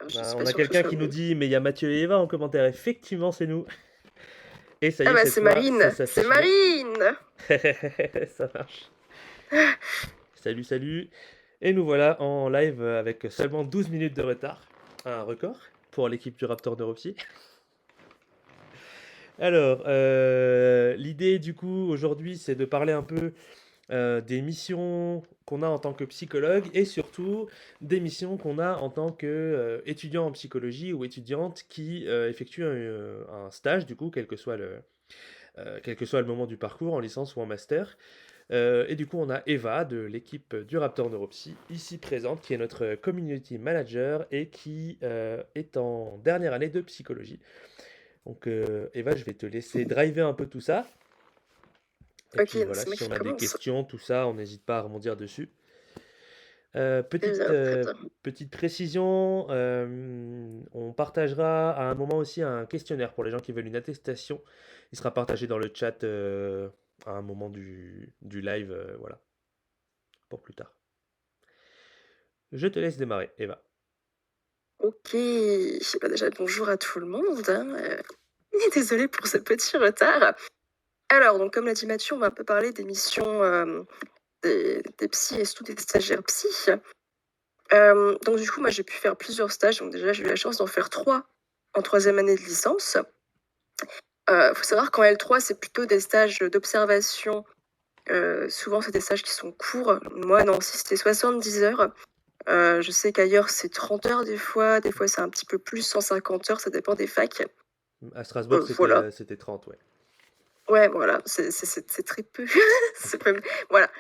Alors, je suis Bah, pas on a sûre que ce quelqu'un soit qui nous bon. dit: «Mais il y a Mathieu et Eva en commentaire». Effectivement, c'est nous et ça y Ah est, bah cette c'est fois, ça Marine, c'est s'affiche bien. Marine. Ça marche. Salut, salut et nous voilà en live, avec seulement 12 minutes de retard. Un record pour l'équipe du Raptor Neuropsy. Alors, l'idée du coup aujourd'hui, c'est de parler un peu des missions qu'on a en tant que psychologue et surtout des missions qu'on a en tant qu'étudiant en psychologie ou étudiante qui effectue un stage, du coup, quel que soit le moment du parcours, en licence ou en master. Et du coup, on a Eva de l'équipe du Raptor Neuropsy, ici présente, qui est notre community manager et qui est en dernière année de psychologie. Donc, Eva, je vais te laisser driver un peu tout ça. Et Ok, puis donc voilà, c'est moi si qui on a des commence. questions, tout ça, on n'hésite pas à rebondir dessus. Très bien, très bien. Petite précision, on partagera à un moment aussi un questionnaire pour les gens qui veulent une attestation. Il sera partagé dans le chat à un moment du live, voilà, pour plus tard. Je te laisse démarrer, Eva. Ok, bah déjà bonjour à tout le monde, hein. Désolée pour ce petit retard. Alors, donc comme l'a dit Mathieu, on va un peu parler des missions des psys et surtout des stagiaires psy. Donc du coup, moi j'ai pu faire plusieurs stages. Donc déjà, j'ai eu la chance d'en faire 3 en troisième année de licence. Faut savoir qu'en L3, c'est plutôt des stages d'observation. Souvent, c'est des stages qui sont courts. Moi, à Nancy, c'était 70 heures. Je sais qu'ailleurs, c'est 30 heures des fois c'est un petit peu plus, 150 heures, ça dépend des facs. À Strasbourg, Voilà. c'était 30, ouais. Ouais, voilà, c'est très peu. C'est même... Voilà.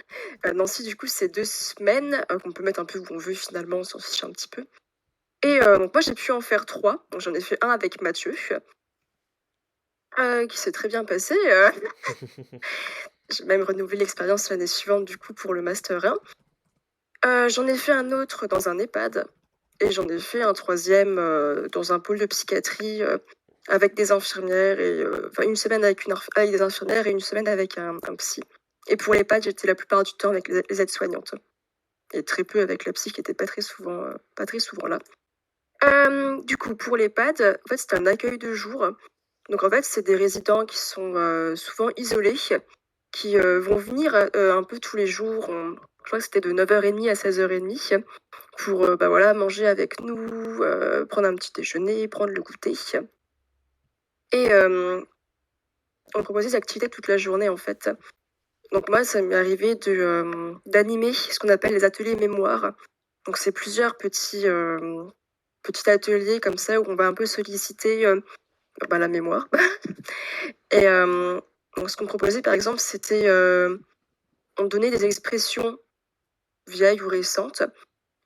Nancy, du coup, c'est 2 semaines qu'on peut mettre un peu où on veut finalement, on s'en fiche un petit peu. Et donc moi, j'ai pu en faire 3. Donc j'en ai fait un avec Mathieu, qui s'est très bien passé. J'ai même renouvelé l'expérience l'année suivante, du coup, pour le Master 1. J'en ai fait un autre dans un EHPAD. Et j'en ai fait un troisième dans un pôle de psychiatrie avec des infirmières et enfin une semaine avec des infirmières et une semaine avec un psy. Et pour les pads, j'étais la plupart du temps avec les aides-soignantes et très peu avec la psy qui était pas très souvent là. Du coup, pour les pads, en fait, c'est un accueil de jour. Donc en fait, c'est des résidents qui sont souvent isolés, qui vont venir un peu tous les jours. Je crois que c'était de 9h30 à 16h30 pour bah voilà, manger avec nous, prendre un petit déjeuner, prendre le goûter. Et on proposait des activités toute la journée en fait. Donc moi, ça m'est arrivé d'animer ce qu'on appelle les ateliers mémoire. Donc c'est plusieurs petits ateliers comme ça où on va un peu solliciter bah, la mémoire. Et donc ce qu'on proposait par exemple, c'était on donnait des expressions vieilles ou récentes.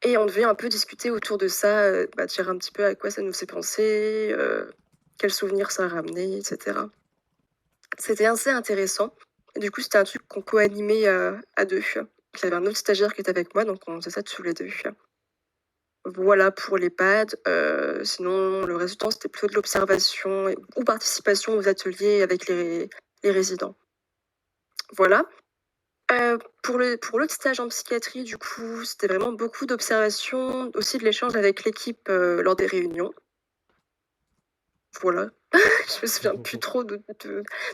Et on devait un peu discuter autour de ça, bah, dire un petit peu à quoi ça nous fait penser, quels souvenirs ça a ramené, et cetera. C'était assez intéressant. Et du coup, c'était un truc qu'on co-animait à 2. Il y avait un autre stagiaire qui était avec moi, donc on faisait ça tous les 2. Voilà pour les pads. Sinon, le reste du temps, c'était plutôt de l'observation ou participation aux ateliers avec les résidents. Voilà. Pour l'autre stage en psychiatrie, du coup, c'était vraiment beaucoup d'observation, aussi de l'échange avec l'équipe lors des réunions. Voilà. Je me souviens plus trop de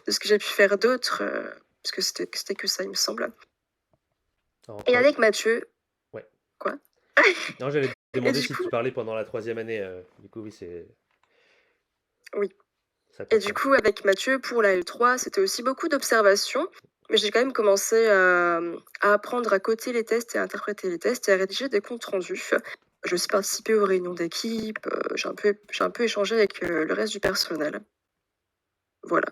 ce que j'ai pu faire d'autre, parce que c'était que ça, il me semble. En Et trois- avec Mathieu, Ouais. quoi. Non, j'allais te Et demander du si coup, tu parlais pendant la troisième année. Du coup, oui, oui. ça Et du correspond. coup, avec Mathieu, pour la L3, c'était aussi beaucoup d'observation, mais j'ai quand même commencé à apprendre à coder les tests et à interpréter les tests et à rédiger des comptes rendus. J'ai aussi participé aux réunions d'équipe, j'ai un peu échangé avec le reste du personnel. Voilà.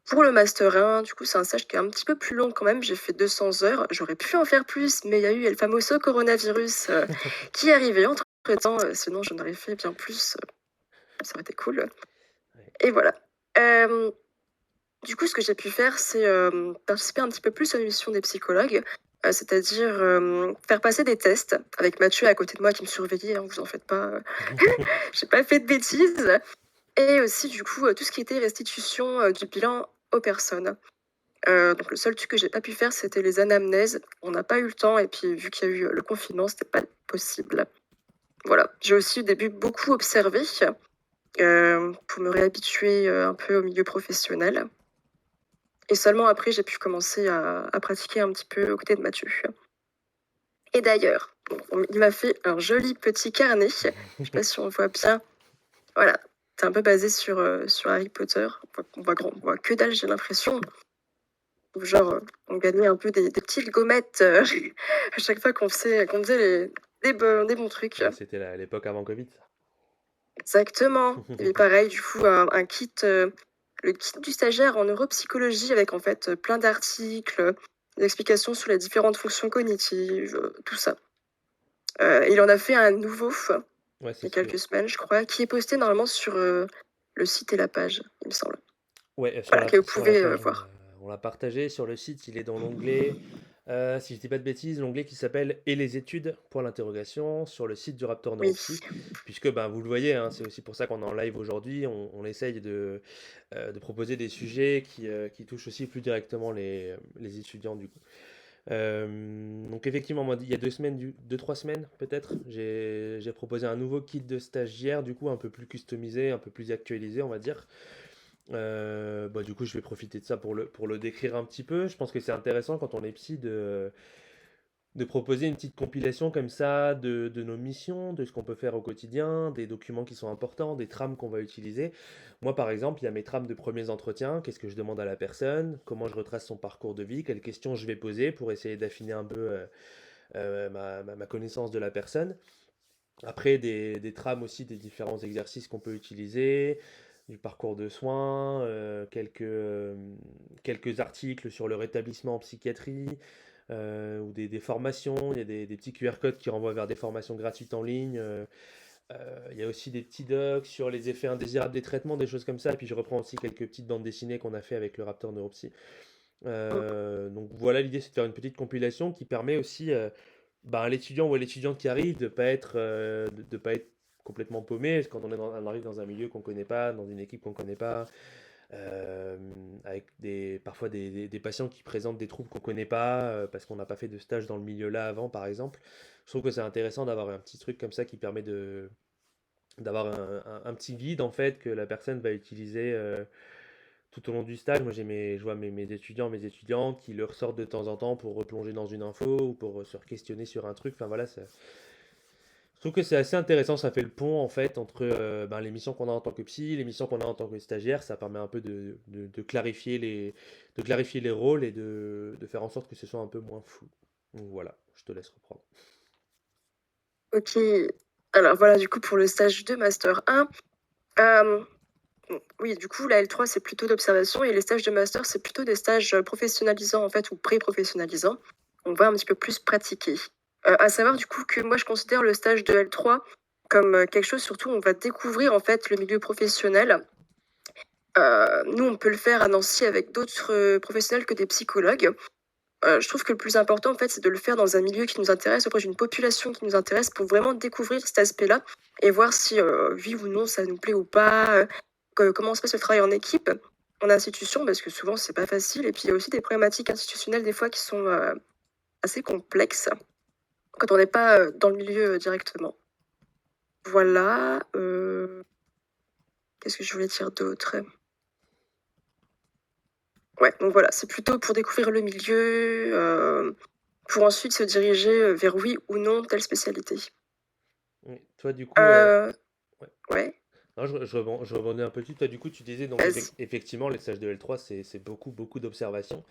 Pour le Master 1, du coup, c'est un stage qui est un petit peu plus long quand même. J'ai fait 200 heures. J'aurais pu en faire plus, mais il y a eu le famoso coronavirus qui est arrivé entre-temps. Sinon, j'en aurais fait bien plus. Ça aurait été cool. Ouais. Et voilà. Du coup, ce que j'ai pu faire, c'est participer un petit peu plus aux missions des psychologues, c'est-à-dire faire passer des tests avec Mathieu à côté de moi qui me surveillait, hein, vous en faites pas, j'ai pas fait de bêtises. Et aussi, du coup, tout ce qui était restitution du bilan aux personnes. Donc le seul truc que j'ai pas pu faire, c'était les anamnèses. On n'a pas eu le temps, et puis vu qu'il y a eu le confinement, c'était pas possible. Voilà. J'ai aussi au début beaucoup observé pour me réhabituer un peu au milieu professionnel. Et seulement après, j'ai pu commencer à pratiquer un petit peu aux côtés de Mathieu. Et d'ailleurs, il m'a fait un joli petit carnet. Je sais pas si on voit bien. Voilà. C'est un peu basé sur Harry Potter. On voit que dalle, j'ai l'impression. Genre, on gagnait un peu des petites gommettes à chaque fois qu'on faisait des bons trucs. Ouais, c'était l'époque avant Covid, ça. Exactement. Et pareil, du coup, un kit, le kit du stagiaire en neuropsychologie avec en fait plein d'articles, des explications sur les différentes fonctions cognitives, tout ça. Il en a fait un nouveau Ouais, il y c'est a celui. quelques semaines, je crois, qui est posté normalement sur le site et la page, il me semble. Ouais, Voilà, que vous sur la pouvez page, voir. on l'a partagé sur le site, il est dans l'onglet, si je dis pas de bêtises, l'onglet qui s'appelle «Et les études?» Point l'interrogation, sur le site du Raptor Oui. Neuropsy, puisque ben, vous le voyez, hein, c'est aussi pour ça qu'on est en live aujourd'hui, on essaye de proposer des sujets qui touchent aussi plus directement les étudiants du coup. Donc effectivement, moi, il y a 2 semaines, 2, 3 semaines peut-être, j'ai proposé un nouveau kit de stagiaire, du coup un peu plus customisé, un peu plus actualisé, on va dire. Bah, du coup, je vais profiter de ça pour le décrire un petit peu. Je pense que c'est intéressant quand on est psy de proposer une petite compilation comme ça de nos missions, de ce qu'on peut faire au quotidien, des documents qui sont importants, des trames qu'on va utiliser. Moi, par exemple, il y a mes trames de premiers entretiens. Qu'est-ce que je demande à la personne? Comment je retrace son parcours de vie? Quelles questions je vais poser pour essayer d'affiner un peu ma connaissance de la personne? Après, des trames aussi des différents exercices qu'on peut utiliser, du parcours de soins, quelques articles sur le rétablissement en psychiatrie, ou des formations. Il y a des petits QR codes qui renvoient vers des formations gratuites en ligne. Il y a aussi des petits docs sur les effets indésirables des traitements, des choses comme ça. Et puis je reprends aussi quelques petites bandes dessinées qu'on a fait avec le Raptor Neuropsy. Donc voilà, l'idée c'est de faire une petite compilation qui permet aussi ben, à l'étudiant ou à l'étudiante qui arrive de pas être complètement paumé quand on arrive dans un milieu qu'on connaît pas, dans une équipe qu'on connaît pas, euh, avec parfois des patients qui présentent des troubles qu'on connaît pas parce qu'on n'a pas fait de stage dans le milieu là avant par exemple. Je trouve que c'est intéressant d'avoir un petit truc comme ça qui permet d'avoir un petit guide en fait que la personne va utiliser tout au long du stage. Moi, je vois mes étudiants, mes étudiantes qui le ressortent de temps en temps pour replonger dans une info ou pour se questionner sur un truc. Enfin voilà, je trouve que c'est assez intéressant. Ça fait le pont en fait entre ben, les missions qu'on a en tant que psy, les missions qu'on a en tant que stagiaire. Ça permet un peu de clarifier de clarifier les rôles et de faire en sorte que ce soit un peu moins flou. Donc voilà, je te laisse reprendre. Ok. Alors voilà, du coup, pour le stage de Master 1, euh, oui, du coup, la L3, c'est plutôt d'observation et les stages de master, c'est plutôt des stages professionnalisants, en fait, ou pré-professionnalisants. On va un petit peu plus pratiquer. À savoir, du coup, que moi, je considère le stage de L3 comme quelque chose, surtout, on va découvrir, en fait, le milieu professionnel. Nous, on peut le faire à Nancy avec d'autres professionnels que des psychologues. Je trouve que le plus important, en fait, c'est de le faire dans un milieu qui nous intéresse, auprès d'une population qui nous intéresse, pour vraiment découvrir cet aspect-là et voir si, oui ou non, ça nous plaît ou pas, comment se passe le travail en équipe, en institution, parce que souvent, c'est pas facile. Et puis, il y a aussi des problématiques institutionnelles, des fois, qui sont assez complexes quand on n'est pas dans le milieu directement. Voilà. Qu'est-ce que je voulais dire d'autre? Ouais, donc voilà, c'est plutôt pour découvrir le milieu, pour ensuite se diriger vers oui ou non telle spécialité. Oui. Toi, du coup, Euh, ouais. ouais, Non, je rebondis un peu dessus. Toi, du coup, tu disais, donc vas-y. effectivement, les stages de L3, c'est beaucoup, beaucoup d'observation.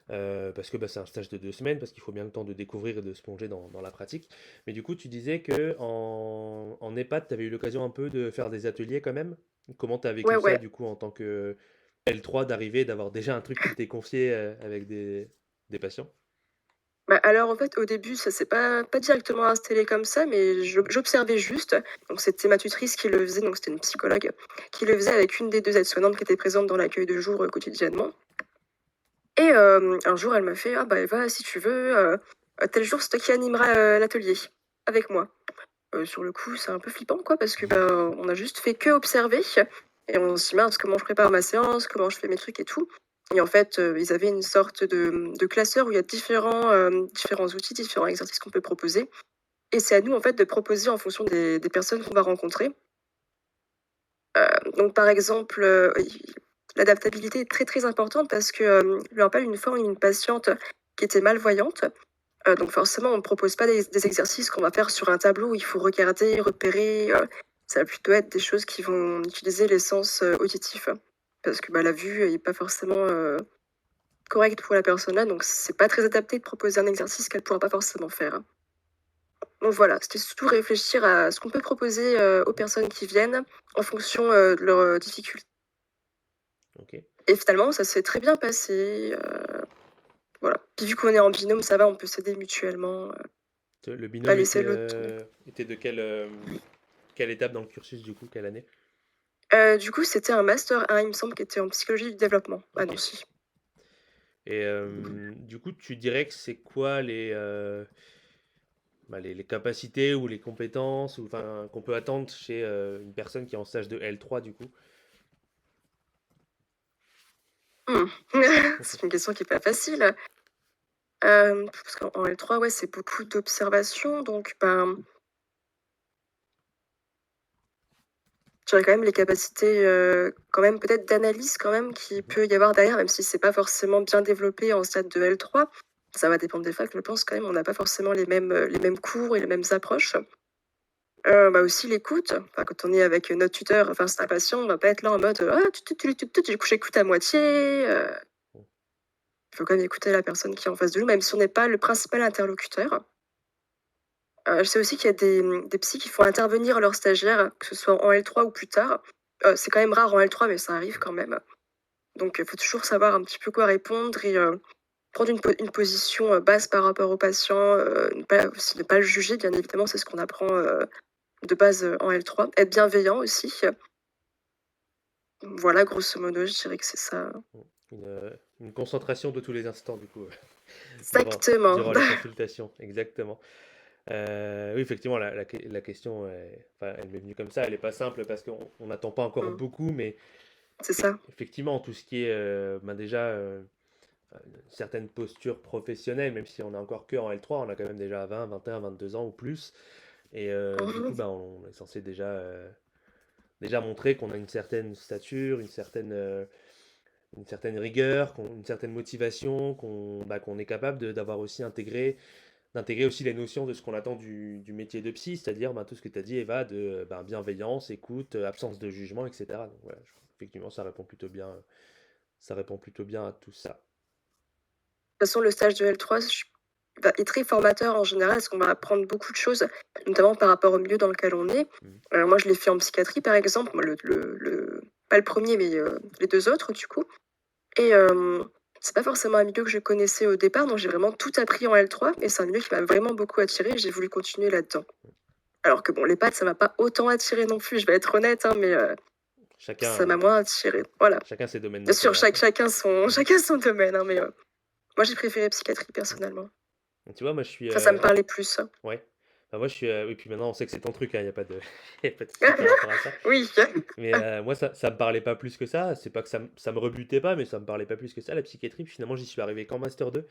Parce que bah, c'est un stage de 2 semaines, parce qu'il faut bien le temps de découvrir et de se plonger dans la pratique. Mais du coup, tu disais que en EHPAD, tu avais eu l'occasion un peu de faire des ateliers quand même. Comment tu as Ouais, vécu ça, ouais. du coup, en tant que L3, d'arriver, d'avoir déjà un truc qui t'est confié avec des patients? Bah, alors en fait, au début, ça s'est pas directement installé comme ça, mais j'observais juste. Donc c'était ma tutrice qui le faisait, donc c'était une psychologue, qui le faisait avec une des deux aides-soignantes qui étaient présentes dans l'accueil de jour quotidiennement. Et un jour, elle m'a fait: «Ah bah Eva, si tu veux, tel jour, c'est toi qui animeras l'atelier avec moi». Sur le coup, c'est un peu flippant, quoi, parce que bah, on a juste fait que observer et on se dit: «Mince, comment je prépare ma séance? Comment je fais mes trucs et tout?» Et en fait, ils avaient une sorte de classeur où il y a différents outils, différents exercices qu'on peut proposer et c'est à nous, en fait, de proposer en fonction des personnes qu'on va rencontrer. Donc par exemple, l'adaptabilité est très, très importante parce que, je me rappelle une fois, une patiente qui était malvoyante, donc forcément, on ne propose pas des exercices qu'on va faire sur un tableau où il faut regarder, repérer, ça va plutôt être des choses qui vont utiliser les sens, auditifs. Parce que, bah, la vue est pas forcément, correcte pour la personne là, donc c'est pas très adapté de proposer un exercice qu'elle pourra pas forcément faire. Donc voilà, c'était surtout réfléchir à ce qu'on peut proposer, aux personnes qui viennent en fonction, de leurs, difficultés. OK. Et finalement, ça s'est très bien passé, voilà. Puis vu qu'on est en binôme, ça va, on peut s'aider mutuellement, Le pas binôme laisser l'autre tomber. était de quelle étape dans le cursus du coup? Quelle année? Du coup, c'était un master 1, il me semble, qui était en psychologie du développement à OK. Nancy. Et du coup, tu dirais que c'est quoi les capacités ou les compétences ou enfin qu'on peut attendre chez une personne qui est en stage de L3 du coup? Mmh. C'est une question qui est pas facile. Parce qu'en L3, ouais, c'est beaucoup d'observation, donc ben, je dirais quand même les capacités, quand même peut-être d'analyse quand même qu'il Mhm. peut y avoir derrière, même si c'est pas forcément bien développé en stade de L3. Ça va dépendre des facs, je pense quand même, on n'a pas forcément les mêmes cours et les mêmes approches. Bah, aussi l'écoute, enfin, quand on est avec notre tuteur face à un patient, on va pas être là en mode, «Ah du coup j'écoute à moitié», il faut quand même écouter la personne qui est en face de nous, même si on n'est pas le principal interlocuteur. Je sais aussi qu'il y a des psys qui font intervenir leurs stagiaires, que ce soit en L3 ou plus tard. C'est quand même rare en L3, mais ça arrive quand même. Donc il faut toujours savoir un petit peu quoi répondre et prendre une position, basse par rapport au patient, ne pas le juger, bien évidemment, c'est ce qu'on apprend, de base, en L3. Être bienveillant aussi. Voilà, grosso modo, je dirais que c'est ça. Une concentration de tous les instants du coup Exactement. durant la consultation, exactement. Oui, effectivement, la question, enfin, elle m'est venue comme ça, elle n'est pas simple parce qu'on n'attend pas encore Mmh, beaucoup, mais c'est ça. effectivement, tout ce qui est ben déjà une certaine posture professionnelle, même si on a encore que en L3, on a quand même déjà 20, 21, 22 ans ou plus. Et du coup, Mmh. ben, on est censé déjà montrer qu'on a une certaine stature, une certaine rigueur, une certaine motivation, qu'on est capable d'avoir aussi d'intégrer aussi les notions de ce qu'on attend du métier de psy, c'est-à-dire ben, tout ce que tu as dit, Eva, de ben, bienveillance, écoute, absence de jugement, etc. Donc voilà, effectivement, ça répond plutôt bien à tout ça. De toute façon, le stage de L3 est très formateur en général, parce qu'on va apprendre beaucoup de choses, notamment par rapport au milieu dans lequel on est. Mm. Moi, je l'ai fait en psychiatrie, par exemple, moi, pas le premier, mais les deux autres, du coup. Et c'est pas forcément un milieu que je connaissais au départ, donc j'ai vraiment tout appris en L3, et c'est un milieu qui m'a vraiment beaucoup attiré, et j'ai voulu continuer là-dedans. Alors que bon, les pattes, ça m'a pas autant attiré non plus, je vais être honnête, hein, mais ça Chacun, m'a moins attiré. Voilà. chacun ses domaines Bien sûr, d'intérêt après. Mm. chacun son domaine, hein, mais moi, j'ai préféré psychiatrie personnellement. Mm. Tu vois, moi je suis... Enfin, ça me parlait plus. ouais. Enfin, moi je suis... oui, puis maintenant on sait que c'est ton truc, il n'y a pas de... y a pas de souci par rapport à ça. Oui. Mais moi ça me parlait pas plus que ça. C'est pas que ça me rebutait pas, mais ça me parlait pas plus que ça, la psychiatrie. Puis finalement j'y suis arrivé qu'en Master 2.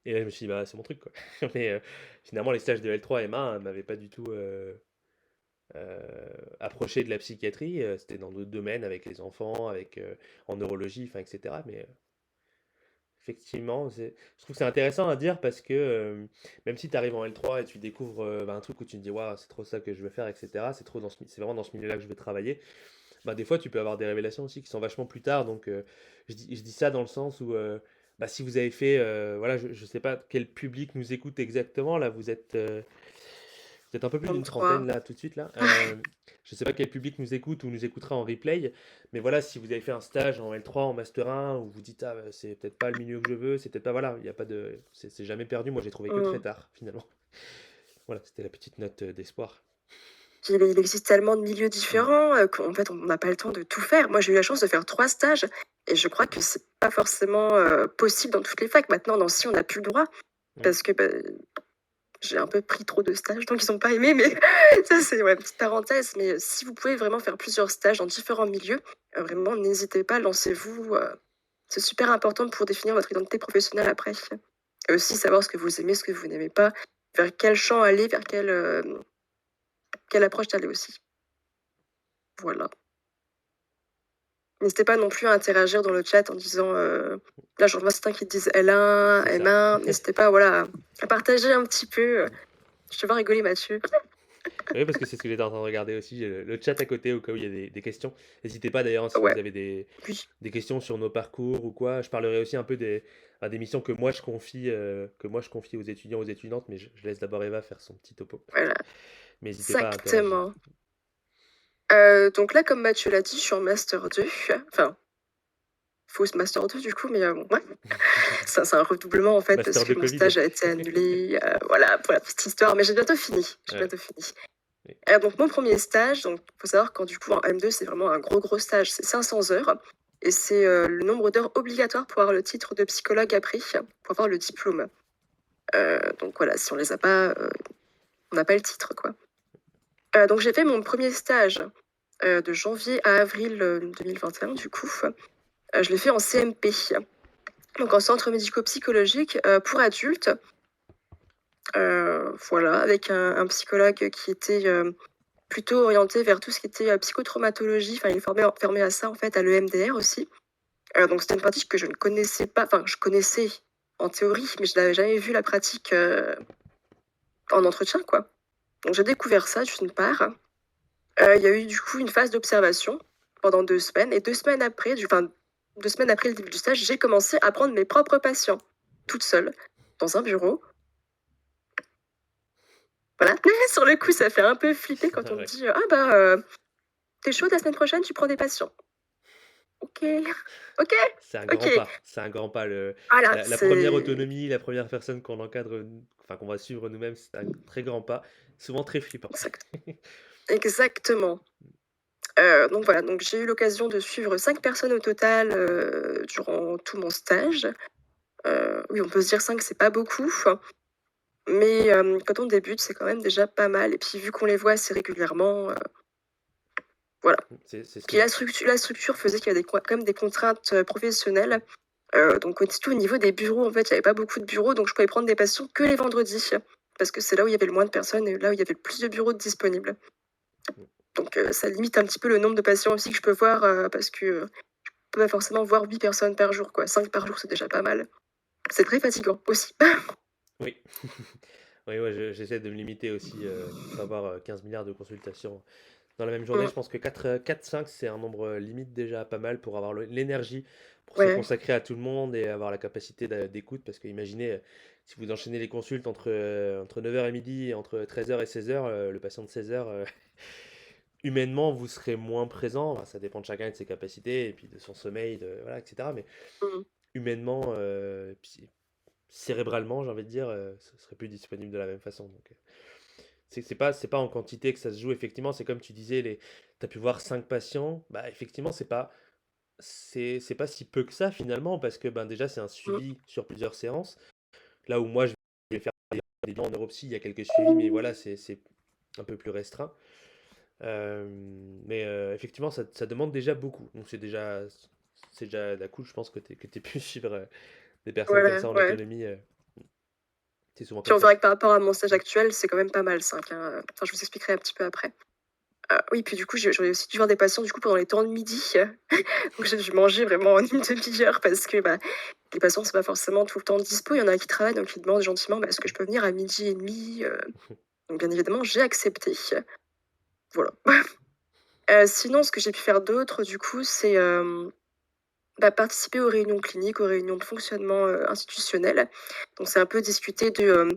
Et là je me suis dit, bah c'est mon truc quoi. Mais finalement les stages de L3 et M1 m'avaient pas du tout approché de la psychiatrie. C'était dans d'autres domaines avec les enfants, en neurologie, enfin, etc. Mais effectivement, je trouve que c'est intéressant à dire parce que même si tu arrives en L3 et tu découvres bah, un truc où tu te dis, waouh, c'est trop ça que je veux faire, etc., c'est vraiment dans ce milieu-là que je veux travailler, bah, des fois tu peux avoir des révélations aussi qui sont vachement plus tard. Donc je dis ça dans le sens où bah, si vous avez fait, voilà, je ne sais pas quel public nous écoute exactement, là vous êtes un peu plus d'une 23. trentaine là tout de suite là. Je ne sais pas quel public nous écoute ou nous écoutera en replay, mais voilà, si vous avez fait un stage en L3, en Master 1, où vous dites ah bah, c'est peut-être pas le milieu que je veux, c'est peut-être pas voilà, il y a pas de, c'est jamais perdu. Moi j'ai trouvé que très Mmh. tard finalement. Voilà, c'était la petite note d'espoir. Puis il existe tellement de milieux Mm. différents, qu'en fait, on n'a pas le temps de tout faire. Moi, j'ai eu la chance de faire 3 stages, et je crois que c'est pas forcément, possible dans toutes les facs. Maintenant, dans Nancy, on n'a plus le droit Mm. parce que, bah, j'ai un peu pris trop de stages, donc ils ont pas aimé, mais ça, c'est ouais, petite parenthèse. Mais si vous pouvez vraiment faire plusieurs stages dans différents milieux, vraiment n'hésitez pas, lancez-vous, c'est super important pour définir votre identité professionnelle après, et aussi savoir ce que vous aimez, ce que vous n'aimez pas. vers quel champ aller, vers quelle approche d'aller aussi. Voilà. N'hésitez pas non plus à interagir dans le chat en disant, là j'en vois certains qui disent L1, C'est ça. M1, n'hésitez pas voilà, à partager un petit peu. Je te vois rigoler Mathieu. Oui, parce que c'est ce que j'étais en train de regarder aussi. J'ai le chat à côté au cas où il y a des questions. N'hésitez pas d'ailleurs si Ouais, vous avez oui, des questions sur nos parcours ou quoi. Je parlerai aussi un peu des missions que moi je confie aux étudiants, aux étudiantes, mais je laisse d'abord Eva faire son petit topo. voilà, Mais n'hésitez pas à interagir. exactement. Donc là, comme Mathieu l'a dit, je suis en master 2, enfin, fausse master 2 du coup, mais bon, ouais. C'est un redoublement en fait parce Master que de mon Covid. stage a été annulé, voilà pour la petite histoire, mais j'ai bientôt fini, j'ai Ouais. bientôt fini. Oui. Donc mon premier stage, donc faut savoir quand du coup en M2 c'est vraiment un gros stage, c'est 500 heures et c'est le nombre d'heures obligatoire pour avoir le titre de psychologue après, pour avoir le diplôme. Donc voilà, si on les a pas, on n'a pas le titre quoi. Donc j'ai fait mon premier stage de janvier à avril 2021 du coup. Je l'ai fait en CMP, donc en centre médico-psychologique pour adultes. Voilà, avec un psychologue qui était plutôt orienté vers tout ce qui était psychotraumatologie. Enfin, il est formé à ça, en fait, à l'EMDR aussi. Donc, c'était une pratique que je ne connaissais pas. Enfin, je connaissais en théorie, mais je n'avais jamais vu la pratique en entretien, quoi. Donc, j'ai découvert ça, d'une part. Il y a eu, du coup, une phase d'observation pendant 2 semaines. Et 2 semaines après, 2 semaines après le début du stage, j'ai commencé à prendre mes propres patients, toute seule, dans un bureau. Voilà. Sur le coup, ça fait un peu flipper quand on me Ouais. dit ah bah t'es chaude la semaine prochaine, tu prends des patients. Ok, ok, C'est un ok. grand pas. C'est un grand pas. Voilà, La première c'est autonomie, la première personne qu'on encadre, enfin qu'on va suivre nous-mêmes, c'est un très grand pas. Souvent très flippant. exact- exactement. Donc voilà, donc j'ai eu l'occasion de suivre 5 personnes au total durant tout mon stage. Oui, on peut se dire 5, c'est pas beaucoup, mais quand on débute, c'est quand même déjà pas mal. Et puis vu qu'on les voit assez régulièrement, voilà. C'est ce Puis qui. la structure faisait qu'il y avait quand même des contraintes professionnelles. Donc surtout au niveau des bureaux, en fait, il y avait pas beaucoup de bureaux, donc je pouvais prendre des patients que les vendredis, parce que c'est là où il y avait le moins de personnes et là où il y avait le plus de bureaux disponibles. Donc ça limite un petit peu le nombre de patients aussi que je peux voir, parce que je peux pas forcément voir 8 personnes par jour, quoi. 5 par jour, c'est déjà pas mal. C'est très fatigant aussi. Oui. Oui, ouais, j'essaie de me limiter aussi, pas avoir 15 milliards de consultations dans la même journée. Mmh, Je pense que 4-5, c'est un nombre limite déjà pas mal pour avoir l'énergie pour se ouais. consacrer à tout le monde et avoir la capacité d'écoute. Parce que imaginez, si vous enchaînez les consultes entre 9h et midi et entre 13h et 16h, le patient de 16h, humainement, vous serez moins présent. Enfin, ça dépend de chacun et de ses capacités et puis de son sommeil, voilà, etc. Mais Mmh. humainement, puis cérébralement, j'ai envie de dire, ce serait plus disponible de la même façon. Donc, c'est pas en quantité que ça se joue, effectivement. C'est comme tu disais, tu as pu voir 5 patients. Bah, effectivement, c'est pas si peu que ça, finalement, parce que ben, déjà, c'est un Mmh. suivi sur plusieurs séances. Là où moi, je vais faire des bilans en neuropsy, il y a quelques suivis, mais voilà, c'est un peu plus restreint. Euh, mais effectivement, ça demande déjà beaucoup. Donc, c'est déjà cool, je pense, que tu pu suivre des personnes comme Voilà, ça en ouais. autonomie. C'est souvent Puis comme on ça. verra que par rapport à mon stage actuel, c'est quand même pas mal 5, hein. Enfin, je vous expliquerai un petit peu après. Oui, puis du coup, j'aurais aussi dû voir des patients du coup pendant les temps de midi. Donc j'ai dû manger vraiment en une demi-heure parce que bah, les patients sont pas forcément tout le temps dispo. Il y en a qui travaillent, donc ils demandent gentiment bah, est-ce que je peux venir à midi et demi. Donc bien évidemment, j'ai accepté. Voilà. Sinon, ce que j'ai pu faire d'autre, du coup, c'est bah, participer aux réunions cliniques, aux réunions de fonctionnement institutionnel. Donc c'est un peu discuter de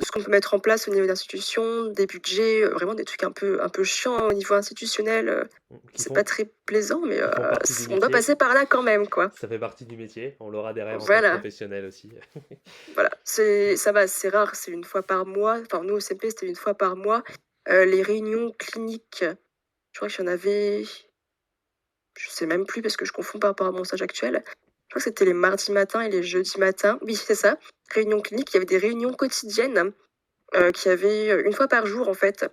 ce qu'on peut mettre en place au niveau d'institution, des budgets, vraiment des trucs un peu chiants au niveau institutionnel. Qui C'est pas font, très plaisant, mais qui font partie du on doit métier. passer par là quand même, quoi. Ça fait partie du métier. On l'aura derrière en tant que Voilà, professionnel aussi. voilà. Ça va, c'est rare, c'est une fois par mois. Enfin, nous, au CMP, c'était une fois par mois. Les réunions cliniques, je crois qu'il y en avait, je sais même plus parce que je confonds par rapport à mon stage actuel. Je crois que c'était les mardis matins et les jeudis matins. Oui, c'est ça. Réunions cliniques, il y avait des réunions quotidiennes qui avaient une fois par jour, en fait.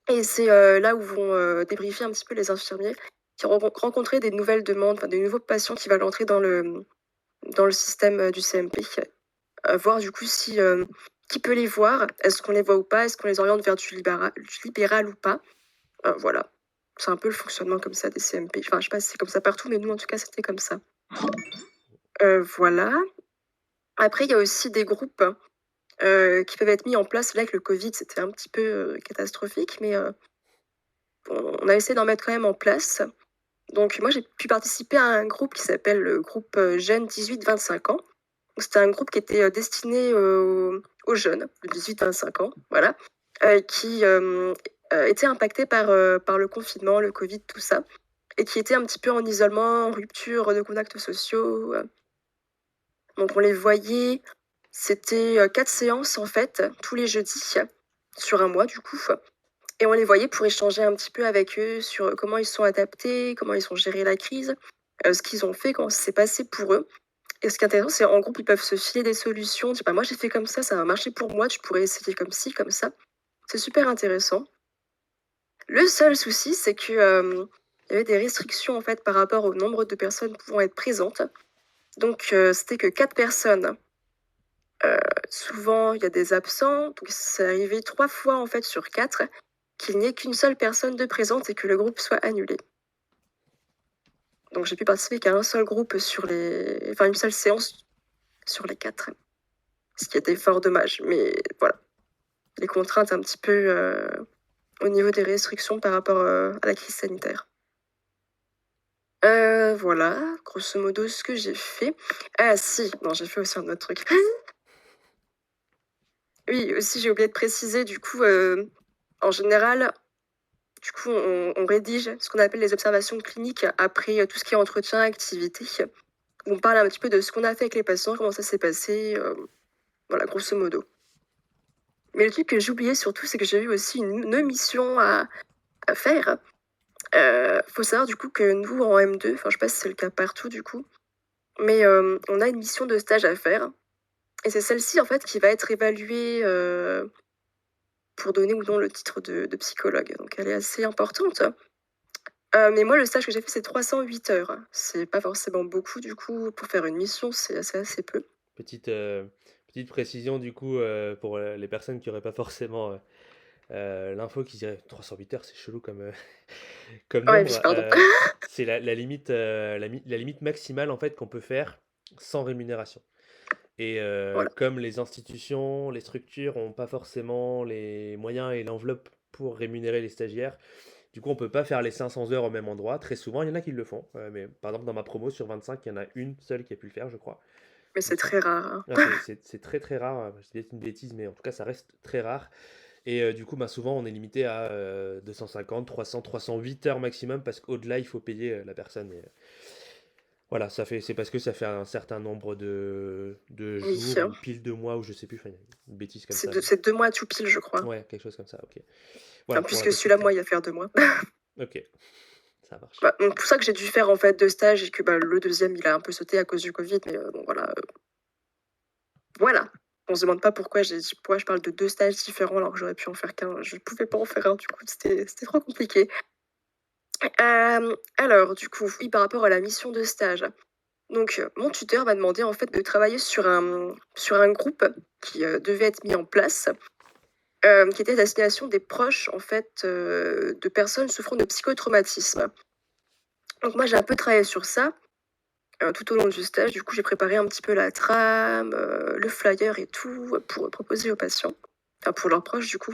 Et c'est là où vont débriefer un petit peu les infirmiers qui ont rencontré des nouvelles demandes, enfin, des nouveaux patients qui veulent entrer dans le système du CMP. Voir du coup si qui peut les voir? Est-ce qu'on les voit ou pas? Est-ce qu'on les oriente vers du libéral ou pas? Voilà. C'est un peu le fonctionnement comme ça des CMP. Enfin, je sais pas si c'est comme ça partout, mais nous, en tout cas, c'était comme ça. Voilà. Après, il y a aussi des groupes qui peuvent être mis en place. Là, avec le Covid, c'était un petit peu catastrophique, mais on a essayé d'en mettre quand même en place. Donc, moi, j'ai pu participer à un groupe qui s'appelle le groupe Jeunes 18-25 ans. Donc, c'était un groupe qui était destiné aux jeunes de 18-25 ans, voilà, qui étaient impactés par le confinement, le Covid, tout ça, et qui étaient un petit peu en isolement, en rupture de contacts sociaux. Donc, on les voyait, c'était 4 séances en fait, tous les jeudis, sur un mois du coup. Et on les voyait pour échanger un petit peu avec eux sur comment ils se sont adaptés, comment ils ont géré la crise, ce qu'ils ont fait, comment ça s'est passé pour eux. Et ce qui est intéressant, c'est en groupe, ils peuvent se filer des solutions. Dire, bah, moi, j'ai fait comme ça a marché pour moi, tu pourrais essayer comme ci, comme ça. C'est super intéressant. Le seul souci, c'est que il y avait des restrictions en fait par rapport au nombre de personnes pouvant être présentes. Donc, c'était que 4 personnes. Souvent, il y a des absents. Donc, c'est arrivé 3 fois en fait sur 4 qu'il n'y ait qu'une seule personne de présente et que le groupe soit annulé. Donc, j'ai pu participer qu'à un seul groupe enfin, une seule séance sur les 4. Ce qui était fort dommage. Mais voilà, les contraintes un petit peu au niveau des restrictions par rapport à la crise sanitaire. Voilà, grosso modo, ce que j'ai fait. Ah si, non, j'ai fait aussi un autre truc. Oui, aussi, j'ai oublié de préciser, du coup, en général, du coup, on rédige ce qu'on appelle les observations cliniques après tout ce qui est entretien, activité. On parle un petit peu de ce qu'on a fait avec les patients, comment ça s'est passé, voilà, grosso modo. Mais le truc que j'ai oublié surtout, c'est que j'ai eu aussi une mission à faire. Faut savoir du coup que nous, en M2, enfin je sais pas si c'est le cas partout du coup, mais on a une mission de stage à faire. Et c'est celle-ci en fait qui va être évaluée pour donner ou non le titre de psychologue. Donc elle est assez importante. Mais moi, le stage que j'ai fait, c'est 308 heures. C'est pas forcément beaucoup du coup. Pour faire une mission, c'est assez peu. Petite précision du coup pour les personnes qui n'auraient pas forcément l'info, qui diraient 308 heures, c'est chelou comme, comme Ouais, oui, nombre. pardon. C'est la limite, la limite maximale en fait qu'on peut faire sans rémunération. Et Voilà. comme les institutions, les structures n'ont pas forcément les moyens et l'enveloppe pour rémunérer les stagiaires, du coup on peut pas faire les 500 heures au même endroit. Très souvent, il y en a qui le font. Mais par exemple, dans ma promo sur 25, il y en a une seule qui a pu le faire, je crois. Mais Il me c'est semble. très rare, hein. Ah, c'est très très rare. Je dis peut-être une bêtise, mais en tout cas, ça reste très rare. Et du coup, bah, souvent, on est limité à 250, 300, 308 heures maximum parce qu'au-delà, il faut payer la personne. Et, voilà, c'est parce que ça fait un certain nombre de Oui. jours ou pile de mois ou je sais plus, enfin, une bêtise comme ça. C'est 2 mois tout pile, je crois. Ouais, quelque chose comme ça, ok. Enfin, Voilà, pour un puisque peu plus celui-là, moi, précis. il va faire 2 mois. Ok, ça marche. Bah, donc pour ça que j'ai dû faire en fait 2 stages et que bah, le deuxième, il a un peu sauté à cause du Covid. Mais bon, voilà. Voilà. On se demande pas pourquoi je parle de 2 stages différents alors que j'aurais pu en faire qu'un. Je pouvais pas en faire un, du coup, c'était trop compliqué. Alors, du coup, oui, par rapport à la mission de stage. Donc, mon tuteur m'a demandé en fait de travailler sur un groupe qui devait être mis en place, qui était à destination des proches en fait de personnes souffrant de psychotraumatisme. Donc, moi, j'ai un peu travaillé sur ça tout au long du stage. Du coup, j'ai préparé un petit peu la trame, le flyer et tout pour proposer aux patients, enfin pour leurs proches, du coup.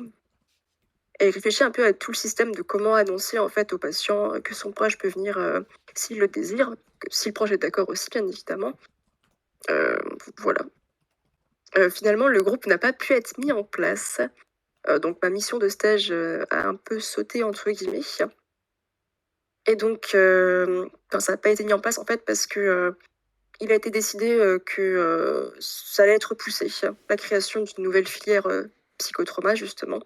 Et réfléchir un peu à tout le système de comment annoncer en fait au patient que son proche peut venir s'il le désire, si le proche est d'accord aussi, bien évidemment. Voilà. Finalement, le groupe n'a pas pu être mis en place. Donc ma mission de stage a un peu sauté entre guillemets. Et donc, enfin, ça n'a pas été mis en place en fait parce que il a été décidé que ça allait être repoussé, la création d'une nouvelle filière psychotrauma justement.